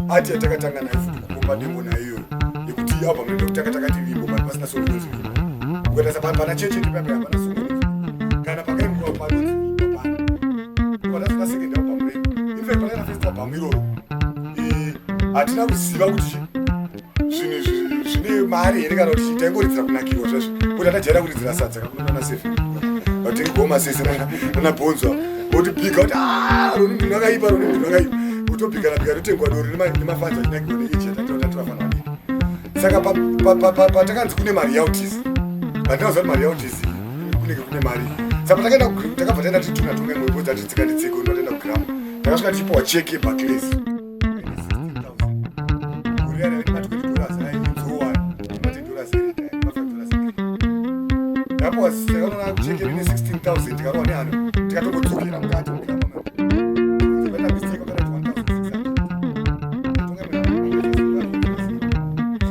ati yatakatanga nayo futi kukomba Dembo nayo yekuti album ndo takati rimbo but pasina song inonzi. Ukatasa pana cheche ndi papa pana song. Kana pakaimwa pano papa. Kana sina second album re. In fact pana first album iroro. Atina kuziva kuti zvine mari here kana kuti taingoridzira kunakirwa zvazvo kuti atajaira kuridzira sadza kakunana sefe vatengi goma sese nanabhonzwa otibhika kuti Ronie munhu akaipa kutobhikana totengwa doro nemafanza achinakirwa neechi yatatovafana vadii. Saka patakanzi kune mariautis vandinauziva kuti mariautis kunenge kune mari. Saka takabva taenda titunga Tongai Moyo bhodza tidzikanditseko ndotaenda kugramu takasvika tichipiwa cheki yeBarclays cheke rine 16,000 tikarowa nehano tikatokodzokera mukati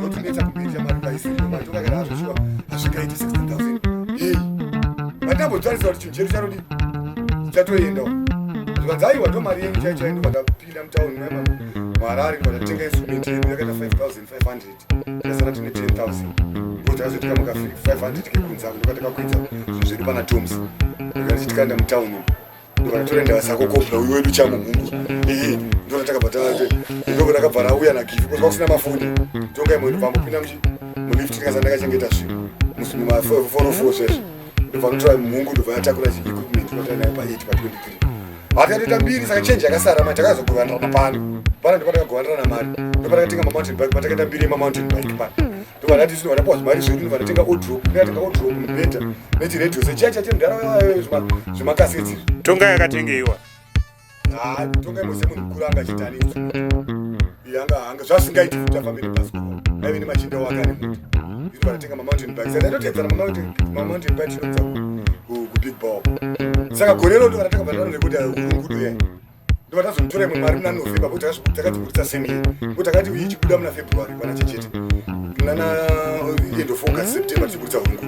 zotineta kumberi mari kaisirwa tokagara azvoshuwa hazvikaiti 16,000 vandambotsarisira kuti chinhu chedu chanodi chatoendawo zvikanzi aiwa ndo mari yenyu chaichaendo vandapinda mutauni maharare vandatenga instrumenti yedu yakaita 5,500 tasara tine 10,000 tikazotika 500 kekunza ndokatakakuita zvinhu zvedu pana Toms ndokati tikaenda mutauni ndokatoenda vasakokopla uyu wedu chamuhungu ndotakabva rauya nagifu kozva kusina mafoni Tongai Moyo pambopinda mulift tikasa ndakachengeta zvinhu muma404 zvezvo ndobva notora muhungu ndobva yatakura equipment ndotainayo pa8 pa23 hatikatoita mbiri saka chenji yakasara ma takazogovandirana pano ndopatakagovandira namari ndopatakatenga mamountain bike patakaenda mbiri yemamountain bike pano ndovanati zvino vanapawa zvimari zvedu ndovanatenga odrop ndakatenga odrop mubhedha nechiredio sechiachati mundarayo zvemakaseti Tongai yakatengeiwa Tongai Moyo semunhu mukuru anga achitani anga zvasingaiti kuti afambe nebhasikoro aive nemachinda wake ane muti izo vanatenga mamountain bike saka ndotedzana mamountain bike tinobva kubig ball. Saka gorero ndo vanataka vanhu rekuti urungudo yai ndovatazotora imwe mari muna November bo takatiburitsa semi bo takati ichibuda muna February pana chechete muna Eaglefocus September tichiburitsa urungudo.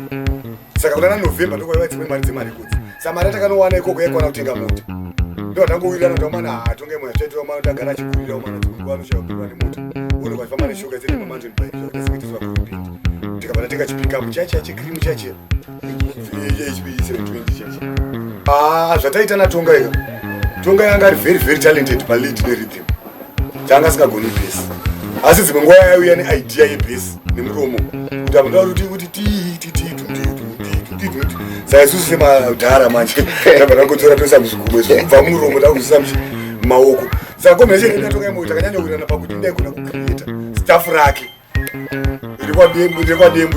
Saka kuna November ndokwaiva dzimwe mari dzemarekodzi saka mari atakanowana ikoko yaikwana kutenga mota ndo vatangowirirana kuti vamana Tongai Moyo achaitira vamana kuti agara achikurira vamana dzimwe nguva anoshaiwa nemota unokwaifamba neshoka dzine mamountain bike zvakasingatiswa kuripindi tikabva tatenga chipikapu chache krimu chache HP 720 chache zvataita naTongai Tongai yanga ari very talented palead nerhythm tanga singagoni bass asi dzimwe nguva yaiuya neidea yebass nemuromo kuti amundaa kuti saka isusu semadhara manje tabva tangotora toisa muzvigumwe zvekubva muromo takuzisa mumaoko saka kombination yaTongai Moyo takanyanya kuirana pakuti ndaigona kucreata staff rake rekwadembo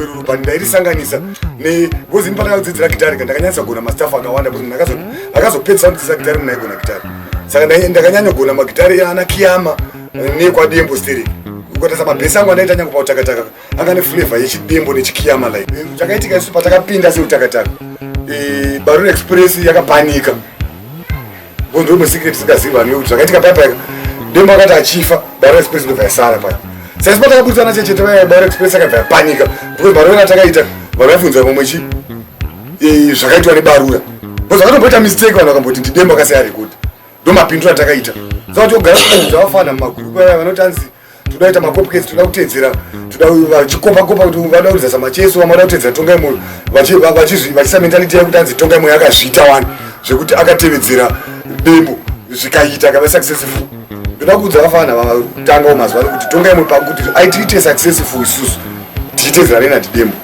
iruru pani ndairisanganisa because ini patakadzidzira gitari ndakanyanyisa kugona mastaff akawanda kuti munhu akazopedzisa kudzidzisa gitari munhu aigona gitari saka ndakanyanya kugona magitari ana Kiyama nekwadembo stereo ukatasa mabhesi angu andaita nyangu pautakataka anga neflavor yechidembo nechikiyama like takaitika isu patakapinda seutakataka Baron Express yakapanika bondo imwe secret singaziva nekuti zvakaitika papa Dembo akati achifa Baron Express ndobva yasara paya Sasa patakabudzana chete Bairo Express akabva panika. Because barura takaita vakafunzwa mamwe chi zvakaitwa nebarura. Because vakatomboita mistake vanhu vakamboti ndidembo akasaya record. Ndo mapindura takaita. Saka togara zvavafana mumagrupu vanotanzi todaita macopcase toda kutedzera toda chikopa-kopa kuti vada kuridza samacheso vamada kutedzera Tongai Moyo vachisa mentality yekutanzi Tongai Moyo akazviita wani zvekuti akatevedzera Dembo zvikaita akava successful. Ndoda kuudza vafana vatanga mazuva kuti Tongai Moyo pakuti aitiite successful isusu tichitedzera Renard Dembo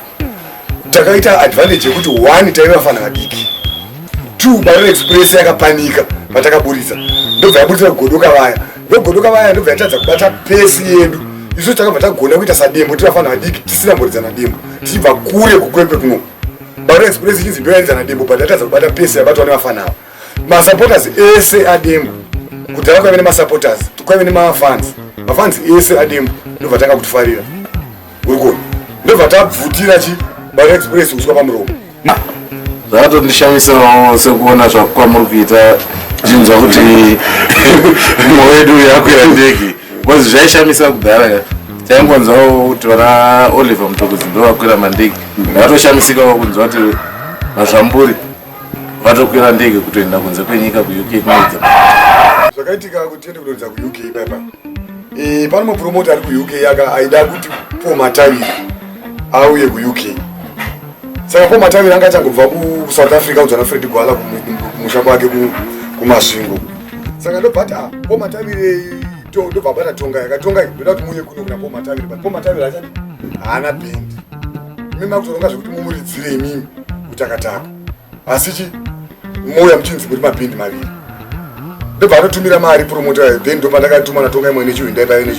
takaita advantage yekuti 1 taiva vafana vadiki 2 Bairo Express yakapanika patakaburitsa ndobva yaburitsa kugodoka vaya ndogodoka vaya ndobva yatadza kubata pesi yedu isu takabva tagona kuita sadembo tivafana vadiki tisina mboridzana Dembo tichibva kure kukwekwe kuno Bairo Express ichinzi ndoyaidzana Dembo but yatadza kubata pesi yabatwa nevafana ava masupporters ese adembo kudhara kwaive nemasupporters kwaive nemafans mafans ese adembo ndobva tanga kutifarira urikona ndobva tabvutira chi Bairo Express uswa pamuromo zvakatondishamisawo sekuona zvakwamuri kuita chinzwa kuti mwoyo wedu yakwira ndege because zvaishamisa kudhara taingonzwawo kuti vana Oliver Mutokudzi ndo vakwira mandege ndakatoshamisikawo kunzwa kuti mazvamburi vatokwira ndege kutoenda kunze kwenyika kuUK kunoedza zvakaitika kuti tiende kunoedza kuUK ipapa pane mupromota ari kuUK aida kuti Paul Matavire auye kuUK. Saka Paul Matavire anga achangobva kuSouth Africa kudzana Fred Gwala kumusha kwake kumasvingo. Saka ndobata Paul Matavire ndobva bata Tongai akatonga ndoda kuti muye kuno kuna Paul Matavire but Paul Matavire achati haana bend. Mimi makutoronga zvekuti mumuridzire imimi kutakataka. Asi chi moya muchinzi kuti mabhendi maviri. Ndobva atotumira mari promoter then ndo pandakatuma na Tongai Moyo nechiwindai paine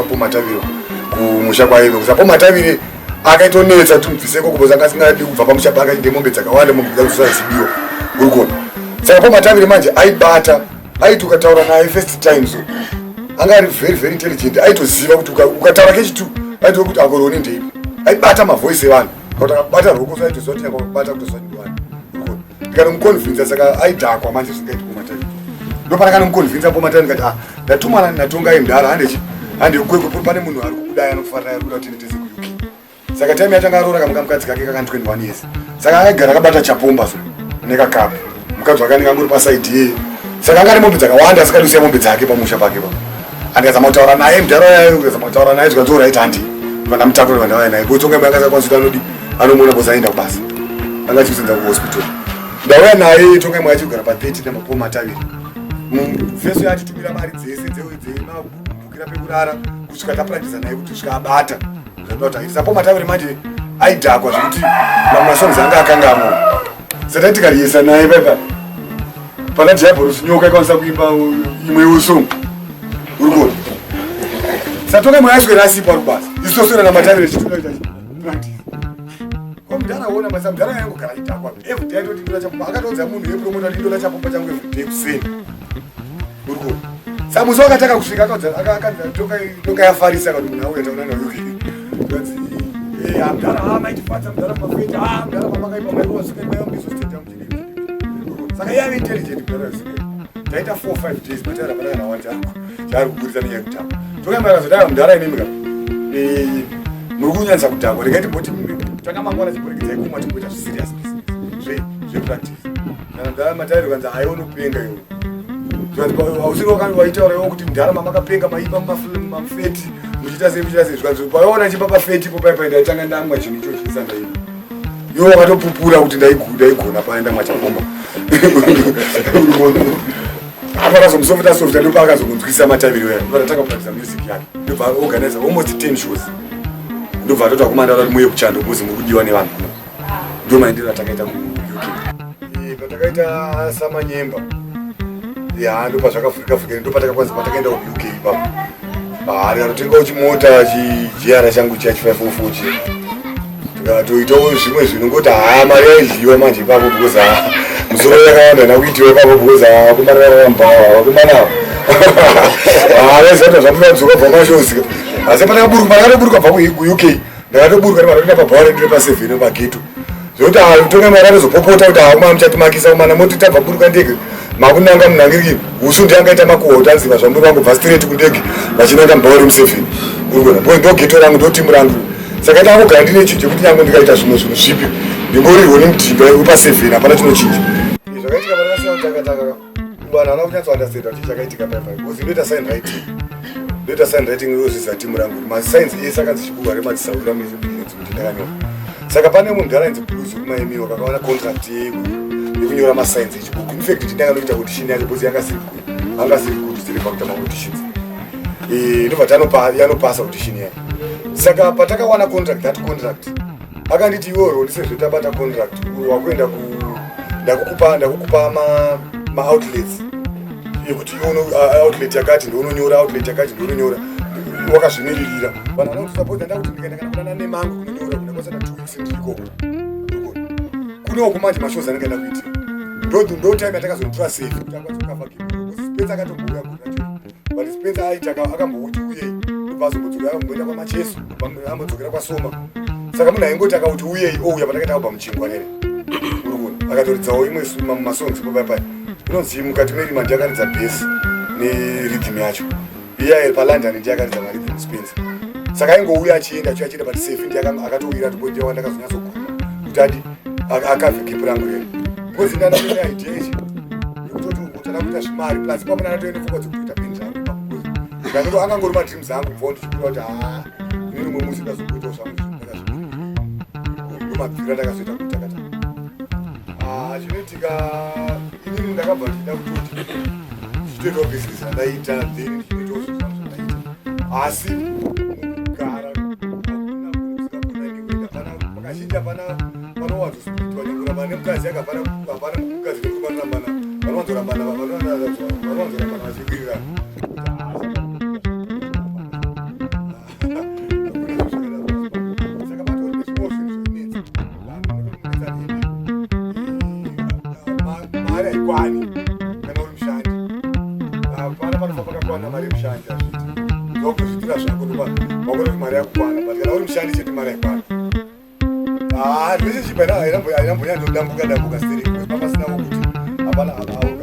Paul Matavire kumusha kwaive kusa Paul Matavire akaitonetsa kuti mubviseko kuboza akasingadi kubva pamusha pake achinde mombe dzakawanda mombe dzakuzosibiwa urikona. Saka Paul Matavire manje aibata aiti ukataura naye first time so anga ari very intelligent aitoziva kuti ukataura kechitu aitove kuti ako Ronie ndeipi aibata mavoice evanhu kuti akabata roko so aitoziva kuti akabata kutozva ndiwani urikona ndikanomuconvinsa saka aidhakwa manje zvingaiti Paul Matavire ndopanakanomuconvinsa Paul Matavire ndikati ndatumana naTongai mudhara hande kwekwe pane munhu ari kudai anofanira ari kuda kuti nditeze kuUK. Saka time yatanga arora kamukadzi kake kaka 21 years. Saka akagara akabata chapomba so nekakapu. Mukadzi wakanga angori paside ye. Saka anga ari mombe dzakawanda asikadusa mombe dzake pamusha pake pa. Andikazama kutaura naye mudhara yaye ukazama kutaura naye zvikadzora right handi. Vana mutakura vanhu vaya naye. Botonga yakasa kwanzita anodi anomona kuzaenda kubasa. Anga chisenza ku hospital. Ndauya naye Tongai Moyo achigara pa 30 na Paul Matavire. Feso yati tumira mari dzese dzemabhukira pekurara kusvika tapractice naye kuti svika abata. Paul Matavire manje aidhakwa zvekuti mamwe masongs anga akangamo saka tikariisa naye paipa pana Diabolos nyoka ikwanisa kuimba imwe usong urikona. Saka Tongai Moyo aiswera asipa rubasa isoswera naMatavire chitunaita practice komudhara ona basa mudhara yangogara aidhakwa everyday ndoti ndola chapomba akatoudza munhu wepromota kuti ndola chapomba changu everyday kuseni urikona. Saka musi wakataka kusvika akakanza Tongai yafarisa kuti munhu auya tauna naye mudhara maitipatsa mudhara mafeta mudhara mamakaipa maiwasika mayambiso stadium chini. Saka yave intelligent mudhara yosika taita 4-5 days Matavire apana kana wanja chari kuburitsa nenyaya yekutamba Tongai Moyo akazodai mudhara inemika muri kunyanisa kudhakwa rekaiti boti takamangwana chiborekedzai kumwa timboita serious business zvepractice kana mudhara Matavire kanza haionopenga iwo hausiri waitaurawo kuti mudhara mamakapenga maimba mafeti muchita sei zvikanzi paona chipa pafeti po paipa ndaitanga ndamwa chinhu icho chisanda ino iwo wakatopupura kuti ndaigona paenda mwachapomba apakazomusofita sofita ndopa akazomunzwisa Matavire weya ndopatatanga kupractice music yake ndobva organizer almost 10 shows ndobva atoti akumandara kuti muye kuchando kuzi muri kudiwa nevanhu ndo maendero atakaita kuUK. Patakaita samanyemba ya ndopa zvakafurika ndopatakakwanisa patakaenda kuUK ipapo anotengawo chimota chijr changu cha544 tikatoitawo zvimwe zvinongoti mari yaidyiwa manje ipapo because musoro yakawanda nakuitiwa ipapo because vakomanaavo aizata zvamunadzoka bva mashozi asi pakatoburuka bva kuUK ndakatoburuka nematoenda pabhawa ndiri pa7 pageto zvokuti Tongai Moyo akatozopopota kuti muchatimakisa umana moti tabva buruka ndege makunanga munangiriki husu ndiangaita makuhwa utanziva zvamuno vangobva straight kundege vachinoenda mubhauri museveni urikuona bo ndo geto rangu ndo timu rangu saka ndakugara ndine chinhu chekuti nyange ndikaita zvimwe zvinhu zvipi ndingorirwo nemudhimba wepa7 hapana chinochinja zvakaitika panakasiya kutakataka vanhu havana kunyatsoandastenda kuti chakaitika paipai bcause ndoita sign writing yozvisa timu rangu masainzi ese akanzi chibugwa remadzisaura mudzindakanyorwa saka pane munhu garanzi blues kumaemiwa kakawana contract yekunyora masainzi echibuku infact tindakanoita audition yacho bcause angasiri kuti dziri pakuita maauditions ndobva yanopasa audition yayo saka patakawana contract that contract akanditi iworo ndisezvetabata contract wakuenda ndakukupa maoutlets yekuti outlet yakati ndononyora outlet yakati ndononyora wakazvimiririra vanhu vana kuti suppose ndakuti ndikaenda kana kunana nemangu kunonyora kuna kwasana 2 weeks ndiko kunewo kumanje mashows anenge ndakuitira ndo time yatakazontora safe kuti akwanise kukava game Spencer akatombuya kuti but Spencer aita akambouti uye ndobvazombodzokera akamboenda kwamacheso ambodzokera kwasoma saka munhu aingoti akauti uye ouya patakaita kubva muchingwa nere urikuona akatoridzawo imwe masongs popaipai inonzi mukati merima ndiakaridza base nerhythm yacho iya palondon ndiakaridza marhythm Spencer saka aingouya achienda but safe akatowira tibondewa ndakazonyatsoguma kuti adi akavhe kepu rangu rero bcause ndandakune idea ichi yekutoti utana kuita zvimari plus pamuna natoende pfungwa dzekuita bindi rangu pakukuzi ndikandoko angangori madreams angu bva ndichikura kuti ine rimwe musi ndazokuitawo zvangu ndomabvira ndakazoita kutakata chinoitika inini ndakabva ndichida kutoti ndichitoitawo business yandaita then ndichinoitawo zvinhu zvangu zvandaita asi kugara pakazhinji hapana panowanzospitwa nekurambana nemukadzi hapana mukadzi nekurambana vanowanzorambana vachikwirira mari haikwani kana uri mushandi hapana panofa pakakwana mari yemushandi azviti ndokuzvitira zvako wakona kuti mari yakukwana but kana uri mushandi chete mari haikwana relationship ainambonyandodambuka stereo papasinawo kuti hapana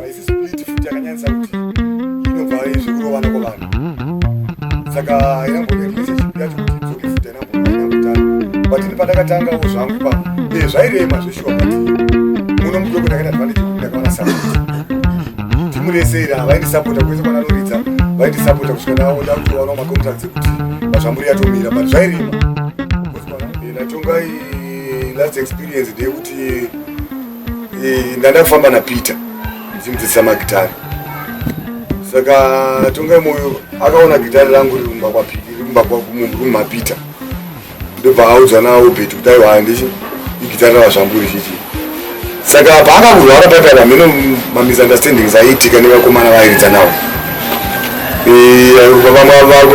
haisi split futi yakanyanyisa kuti inobva zvekurovana kwavanhu saka ainambonya relationship yacho kuti idzoke futi ainambotana but ini pandakatangawo zvangu pa zvairema zveshuwa but muno mudoko ndakaita advantage kuti ndakawana support timuresera vaindisapota kwese kwananoridza vaindisapota kusvika ndakutowana macontracts ekuti mazvamburi yatomira but zvairema ndatongai last experience ndeyekuti ndanda kufamba napeter ndichimudzidzisa magitari saka Tongai Moyo akaona gitari rangu rimumapita ndobva audzwa nawo beti kuti aiwa ndichi igitari ravazvamburi chichi saka paakakurwara paipai pameno mamisunderstandings aiitika nevakomana vairidza navo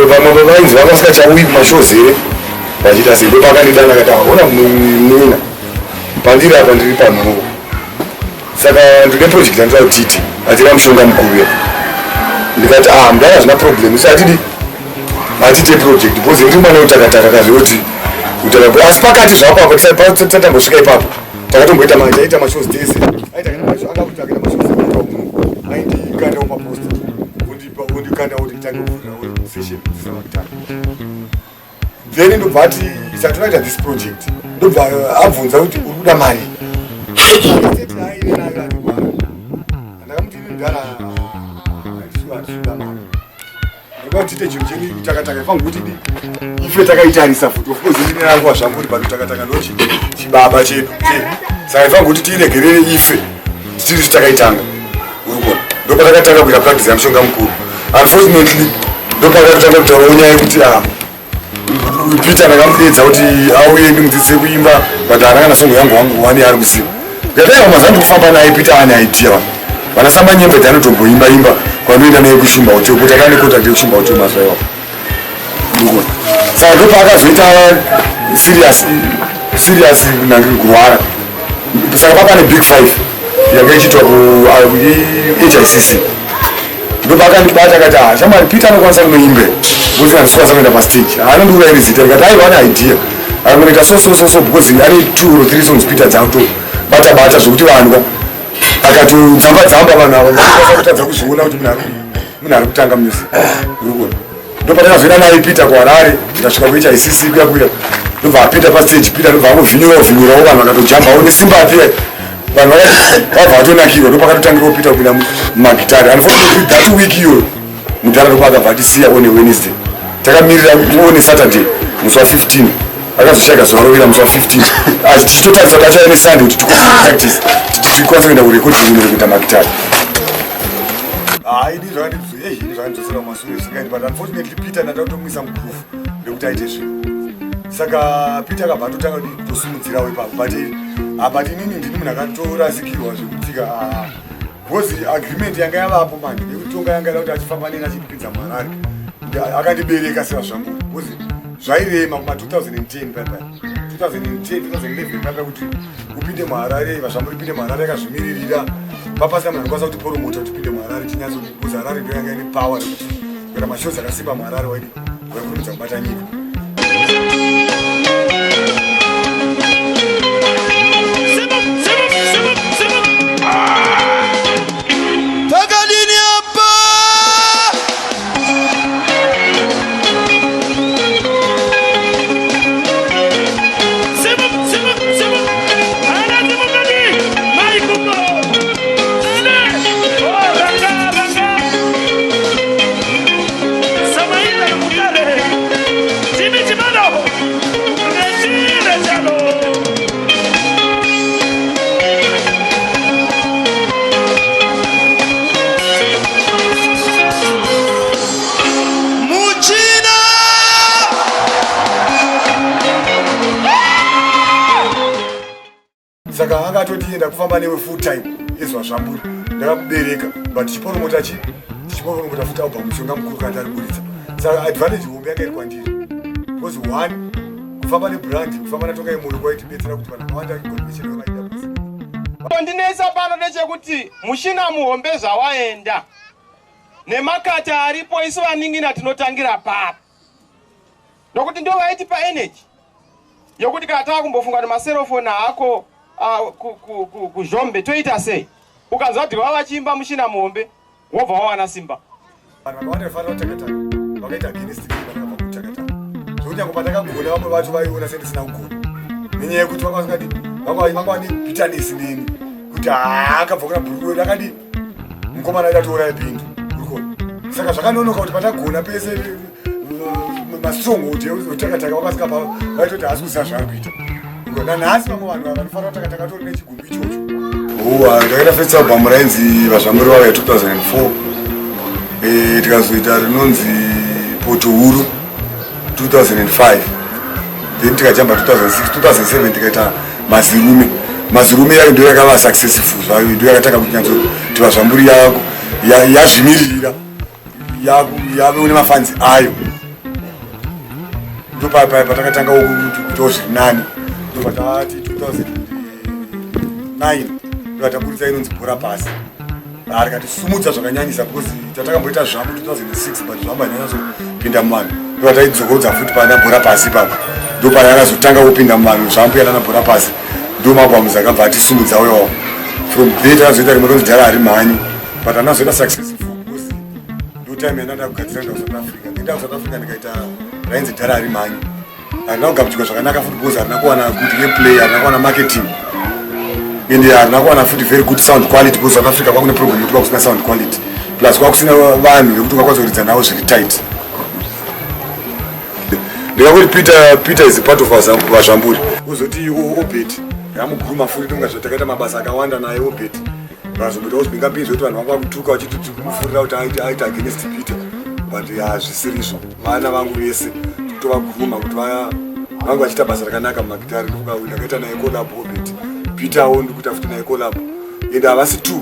vamwe vainzi vakasingachauyi kumashows here vachiita sei ndopakandidana kati ona munina pandiri apa ndiri panhoo saka ndine project yandira kutiti atina mushonga mukuru ndikati mudana hazvina problem so hatite project bcause ndiri mwana utakataka kazvekuti asi pakati zvapapo tatambosvika ipapo takatomboita aita mashows tese akakuti akaita mashows aindikandawo maposta undikandawo kuti nditangeuvhurirawo session dzisamakutanga then ndobva ati saka tonaita this project ndobva abvunza kuti uri kuda mari ndakamuti ini ndana andisuda mari ndikatite chinhu cheni kutakataka ifangu kuti ife takaitarisa futi of course ndine ranguva zvamburi but kutakataka ndo chibaba chedu saka ifangu kuti tiiregerere ife titiri takaitanga urikona ndopatakatanga kuita practice yamushonga mukuru unfortunately ndopakatotanga kutaurawo nyaya yekuti Peter ndakamudedza kuti auye ndimudzidzise kuimba but haana songo yangu wangu wani ari kuziva ngataiva mazandu kufamba naye Peter ane idea vanasamba nyembe dzanotomboimba kwanoenda naye kushumba hotel kuti akane contact yekushumba hotel mazuva iwapo urikona saka ndopakazoita serious kurwara saka papane big 5 yakaichitwa kuHICC ndopakandibata kati shamwari Peter anokwanisa kunoimbe kuti andikwanisa kuenda pastage anondiurayiri zita ndikati aiva ane idea anoita so because ane 2 or 3 songs Peter dzakutobata zvokuti vanhu akatodzamba vanhu ava vakatadza kuzviona kuti munhu ari kutanga music urikuona. Ndopatakazoenda naye Peter kuHarare ndasvika kuHICC kuya ndobva apinda pastage Peter ndobva angovhinyurawo vanhu vakatojambawo nesimba pia vanhu vabva vatonakirwa. Ndopakatotangirawo Peter kupinda mumagitari. Unfortunately that week iyo mudhara ndopakabva atisiya one Wednesday takamirira one Saturday musi wa15 akazoshaka zuva rovira musi wa15 asi tichitotarisa kuti achava neSunday kuti practice tikwanisa kuenda kurecording kuita magitari. Ini zvakandidzodzera kumashure zvisingaiti but unfortunately Peter ndatakutomisa mugroove ndekuti aite zvinhu. Saka Peter akabva atotanga kutosimudzirawo ipapo but inini ndini munhu akatorazikirwa zvekutika because agreement yanga yavapo manje nekuti tonga yanga ida kuti achifamba neni achipinza muHarare akandibereka seva zvangu because zvairema kuma2010 papa 2011 papa kuti upinde muHarare vazvamburi pinde muHarare akazvimiririra papasina munhu anokwanisa kuti poromota kuti upinde muHarare tinyatso because Harare ndio yanga ine power kuti kuita mashows akasimba muHarare waikurumidza kubata nyika. Saka akatotienda kufamba newe full time izwa zvamburi ndakakubereka but chiporomota futa ubva mushonga mukuru kandi ariburitsa. Saka advantage hombe yanga iri kwandiri because one kufamba nebrand kufamba naTongai Moyo kwaitibetsera kuti vanhu vakawanda information vaida basa. Ndinesa pano ndechekuti mushina muhombe zvawaenda nemakata aripo isu vaningina tinotangira papo nokuti ndio vaitipa energy yokuti kana takumbofunga nemaserofoni ako kuzhombe toita sei ukanzwa kuti vavachimba mushina muhombe wobva wawana simba. Vanhu vakawanda vafanira kutakataka vakaita against vakabva kutakataka zvokuti yangu pandakagona vamwe vacho vaiona sendisina kugona nenyaya yekuti vanga vane bitterness neni kuti akabva kuna bhurukwe dakadi mukomana aida touraya pindu urikona. Saka zvakanonoka kuti pandagona pese mastronghold eutakataka vakasikapa vaitoti hasi kuziva zvaari kuita nanhasi vamwe vanhu vanofanira kutakataka tori nechigumbi ichocho. Ndakaita first album rainzi vazvamburi vavo ya2004 tikazoita rinonzi Potohuru 2005 then tikajamba 2006 tikaita Mazirume yayo ndio yakava successful zvayo ndio yakatanga kunyatso kuti vazvamburi yazvimiririra yave nemafanzi ayo ndo patakatanga kutozviri nani ndo patati 2009 ndo ataburitsa inonzi Bhora Pasi rikatisumudza zvakanyanyisa because tatakamboita zvambo 2006 but zvamba nyanyazopinda muvanhu ndo pataidzokotsa futi pana Bhora Pasi ipapo ndo patakazotanga kupinda muvanhu zvambo yana naBhora Pasi ndo mabhamuzi akabva atisumudzawo iwawo from there takazoita rimwe ronzi Dhara Hari Mhanyi but anazoita successful because ndo time yandaenda kugadzira ndau South Africa ndenda kuSouth Africa ndikaita rainzi Dhara Hari Mhanyi harina kugamuchirwa zvakanaka futi because harina kuwana good gameplay harina kuwana marketing ende harina kuwana futi very good sound quality because South Africa kwakune problem yekuti kwakusina sound quality plus kwakusina vanhu vekuti kwakwanisa kuridza navo zviri tight. Ndikakuti Peter is part of vazvamburi uzoti Obet yamuguruma futi tonga takaita mabasa akawanda naye Obet vazobuda uzvinga pinzwa kuti vanhu vanga vakutuka vachiti kumufurira kuti aita against Peter but hazvisirizvo vana vangu vese tovaguruma kuti vanga vachiita basa rakanaka mumagitari ndakaita naye collab Obet Peter awo ndikuita futi naye collab ende havasi two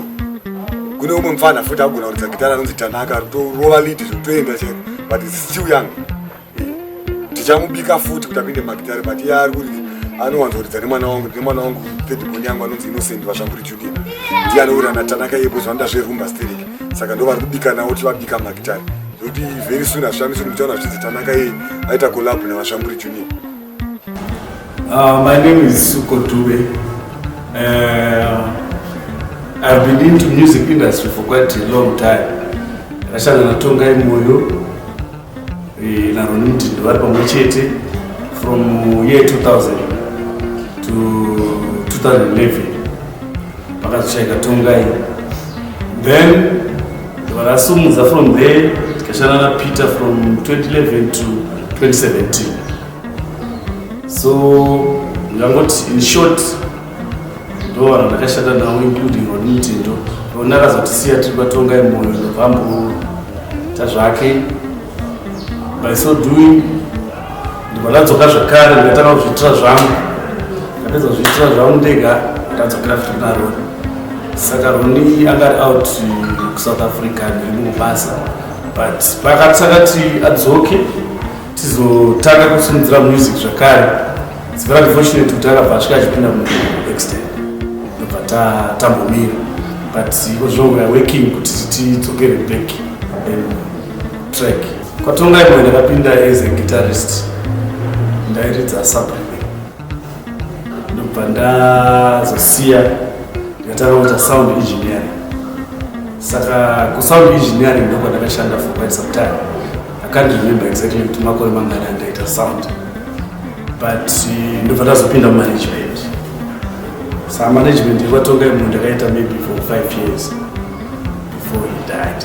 kune umwe mufana futi agona kuridza gitari anonzi Tanaka rova lead zvotoenda chaiko but is still young. Tichamubika futi kuti apinde mumagitari but iye ari kuti anowanza kuridza nemwana wangu third born yangu anonzi Innocent Vazvamburi Junior ndiye anourira naTanaka yepo zvanoda zverumba stereki saka ndo vari kubika nawo kuti vabika mumagitari zvokuti very soon hazvishamisi kuti muchaona zvichinzi Tanaka iye aita collab naVazvamburi Junior. My name is Suko Dube. I've been into music industry for quite a long time. Ndakashanda na Tongai Moyo na Ronie Mudhindo vari pamwe chete from year 2000 to 2011 pakazochaika Tongai. Then vakasumudza from there tikashanda na Peter from 2011 to 2017. So ndangoti in short ndo vanhu ndakashanda navo including Ronie Mudhindo. Ronie akazotisiya tiri paTongai Moyo ndobvamboita zvake. By so doing ndibva ndadzoka zvakare ndikatanga kuzviitira zvangu. Ndapedza kuzviitira zvangu ndega ndadzokera futi kuna Ronie. Saka Ronie anga ari out kuSouth Africa ndiri mubasa, but pakatsakati adzoke tizotanga kusimudzira music zvakare. It's very unfortunate kuti akabva asvika achipinda muextend ndobva tambomira, but we are working kuti tidzokere back track. KwaTongai Moyo ndakapinda as a guitarist, ndairidza sublime, ndobva ndazosiya ndikatanga kuita sound engineering. Saka kusound engineering ndokwa ndakashanda for quite some time. I can't remember exactly kuti makore mangani andaita sound, but ndobva ndazopinda mumanagement. Sa management yeKwaTongai Moyo ndakaita maybe for 5 years before he died.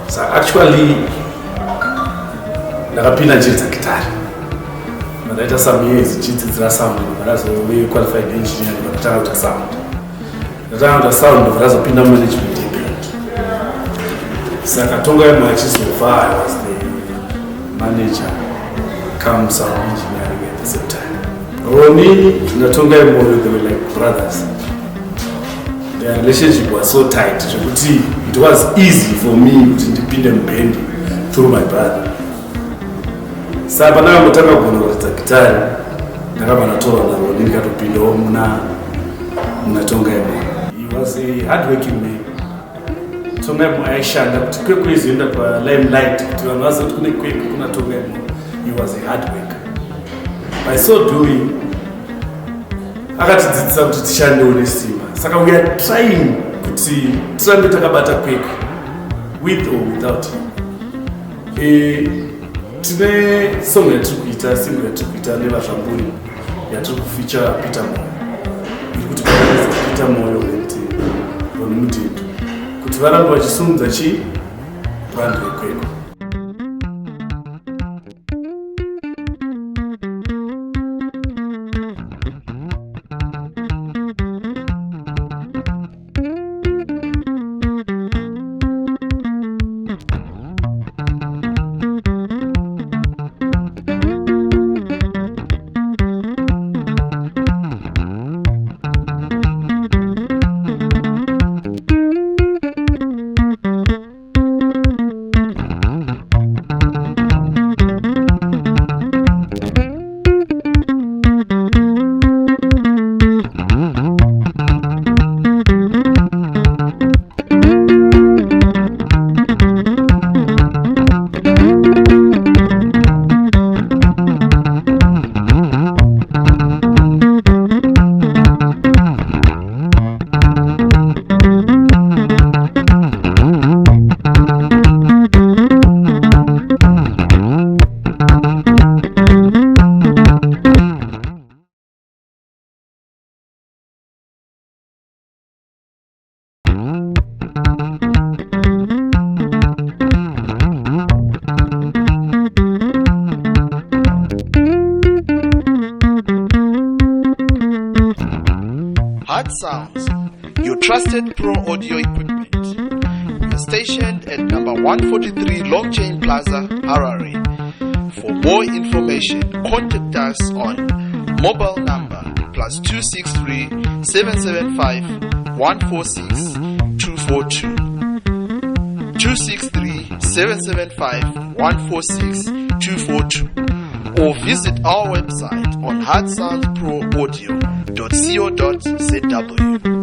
So actually ndakapinda njiridza gitari, ndaita some years chidzidzira sound, ndakazove qualified engineer, ndakatanga kuita sound. Ndatanga kuita sound ndobva ndazopinda mumanagement yeBand. Saka Tongai Moyo achizobva I was the manager come sound engineering at the same time. Ronie na Tongai Moyo, they were like brothers. Their relationship was so tight zvekuti it was easy for me kuti ndipinde muband through my brother. Saka pandakangotanga kugona kuridza gitari ndakabva ndatorwa naRonie ndikatopindawo muna Tongai Moyo. He was a hardworking man. Tongai Moyo aishanda kuti kwekwe izoenda palimelight kuti vanhu vazive kuti kune kwekwe kuna Tongai Moyo. He was a hard worker. By so doing akatidzidzisa kuti tishandewo nesimba. Saka we are trying kuti tirambe takabata kwekwe with or without him. Tine song yatiri kuita, single yatiri kuita nevazvamburi yatiri kufeature Peter Moyo. Iri kuti pakanisa Peter Moyo and Ronie Mudhindo kuti varambe vachisumudza vanhu vekwekwe. Hard Sounds, your trusted pro audio equipment. We are stationed at number 143 Long Chain Plaza, Harare. For more information, contact us on mobile number +263 775 146 242 263 775 146 242, or visit our website on hardsoundsproaudio.co.zw.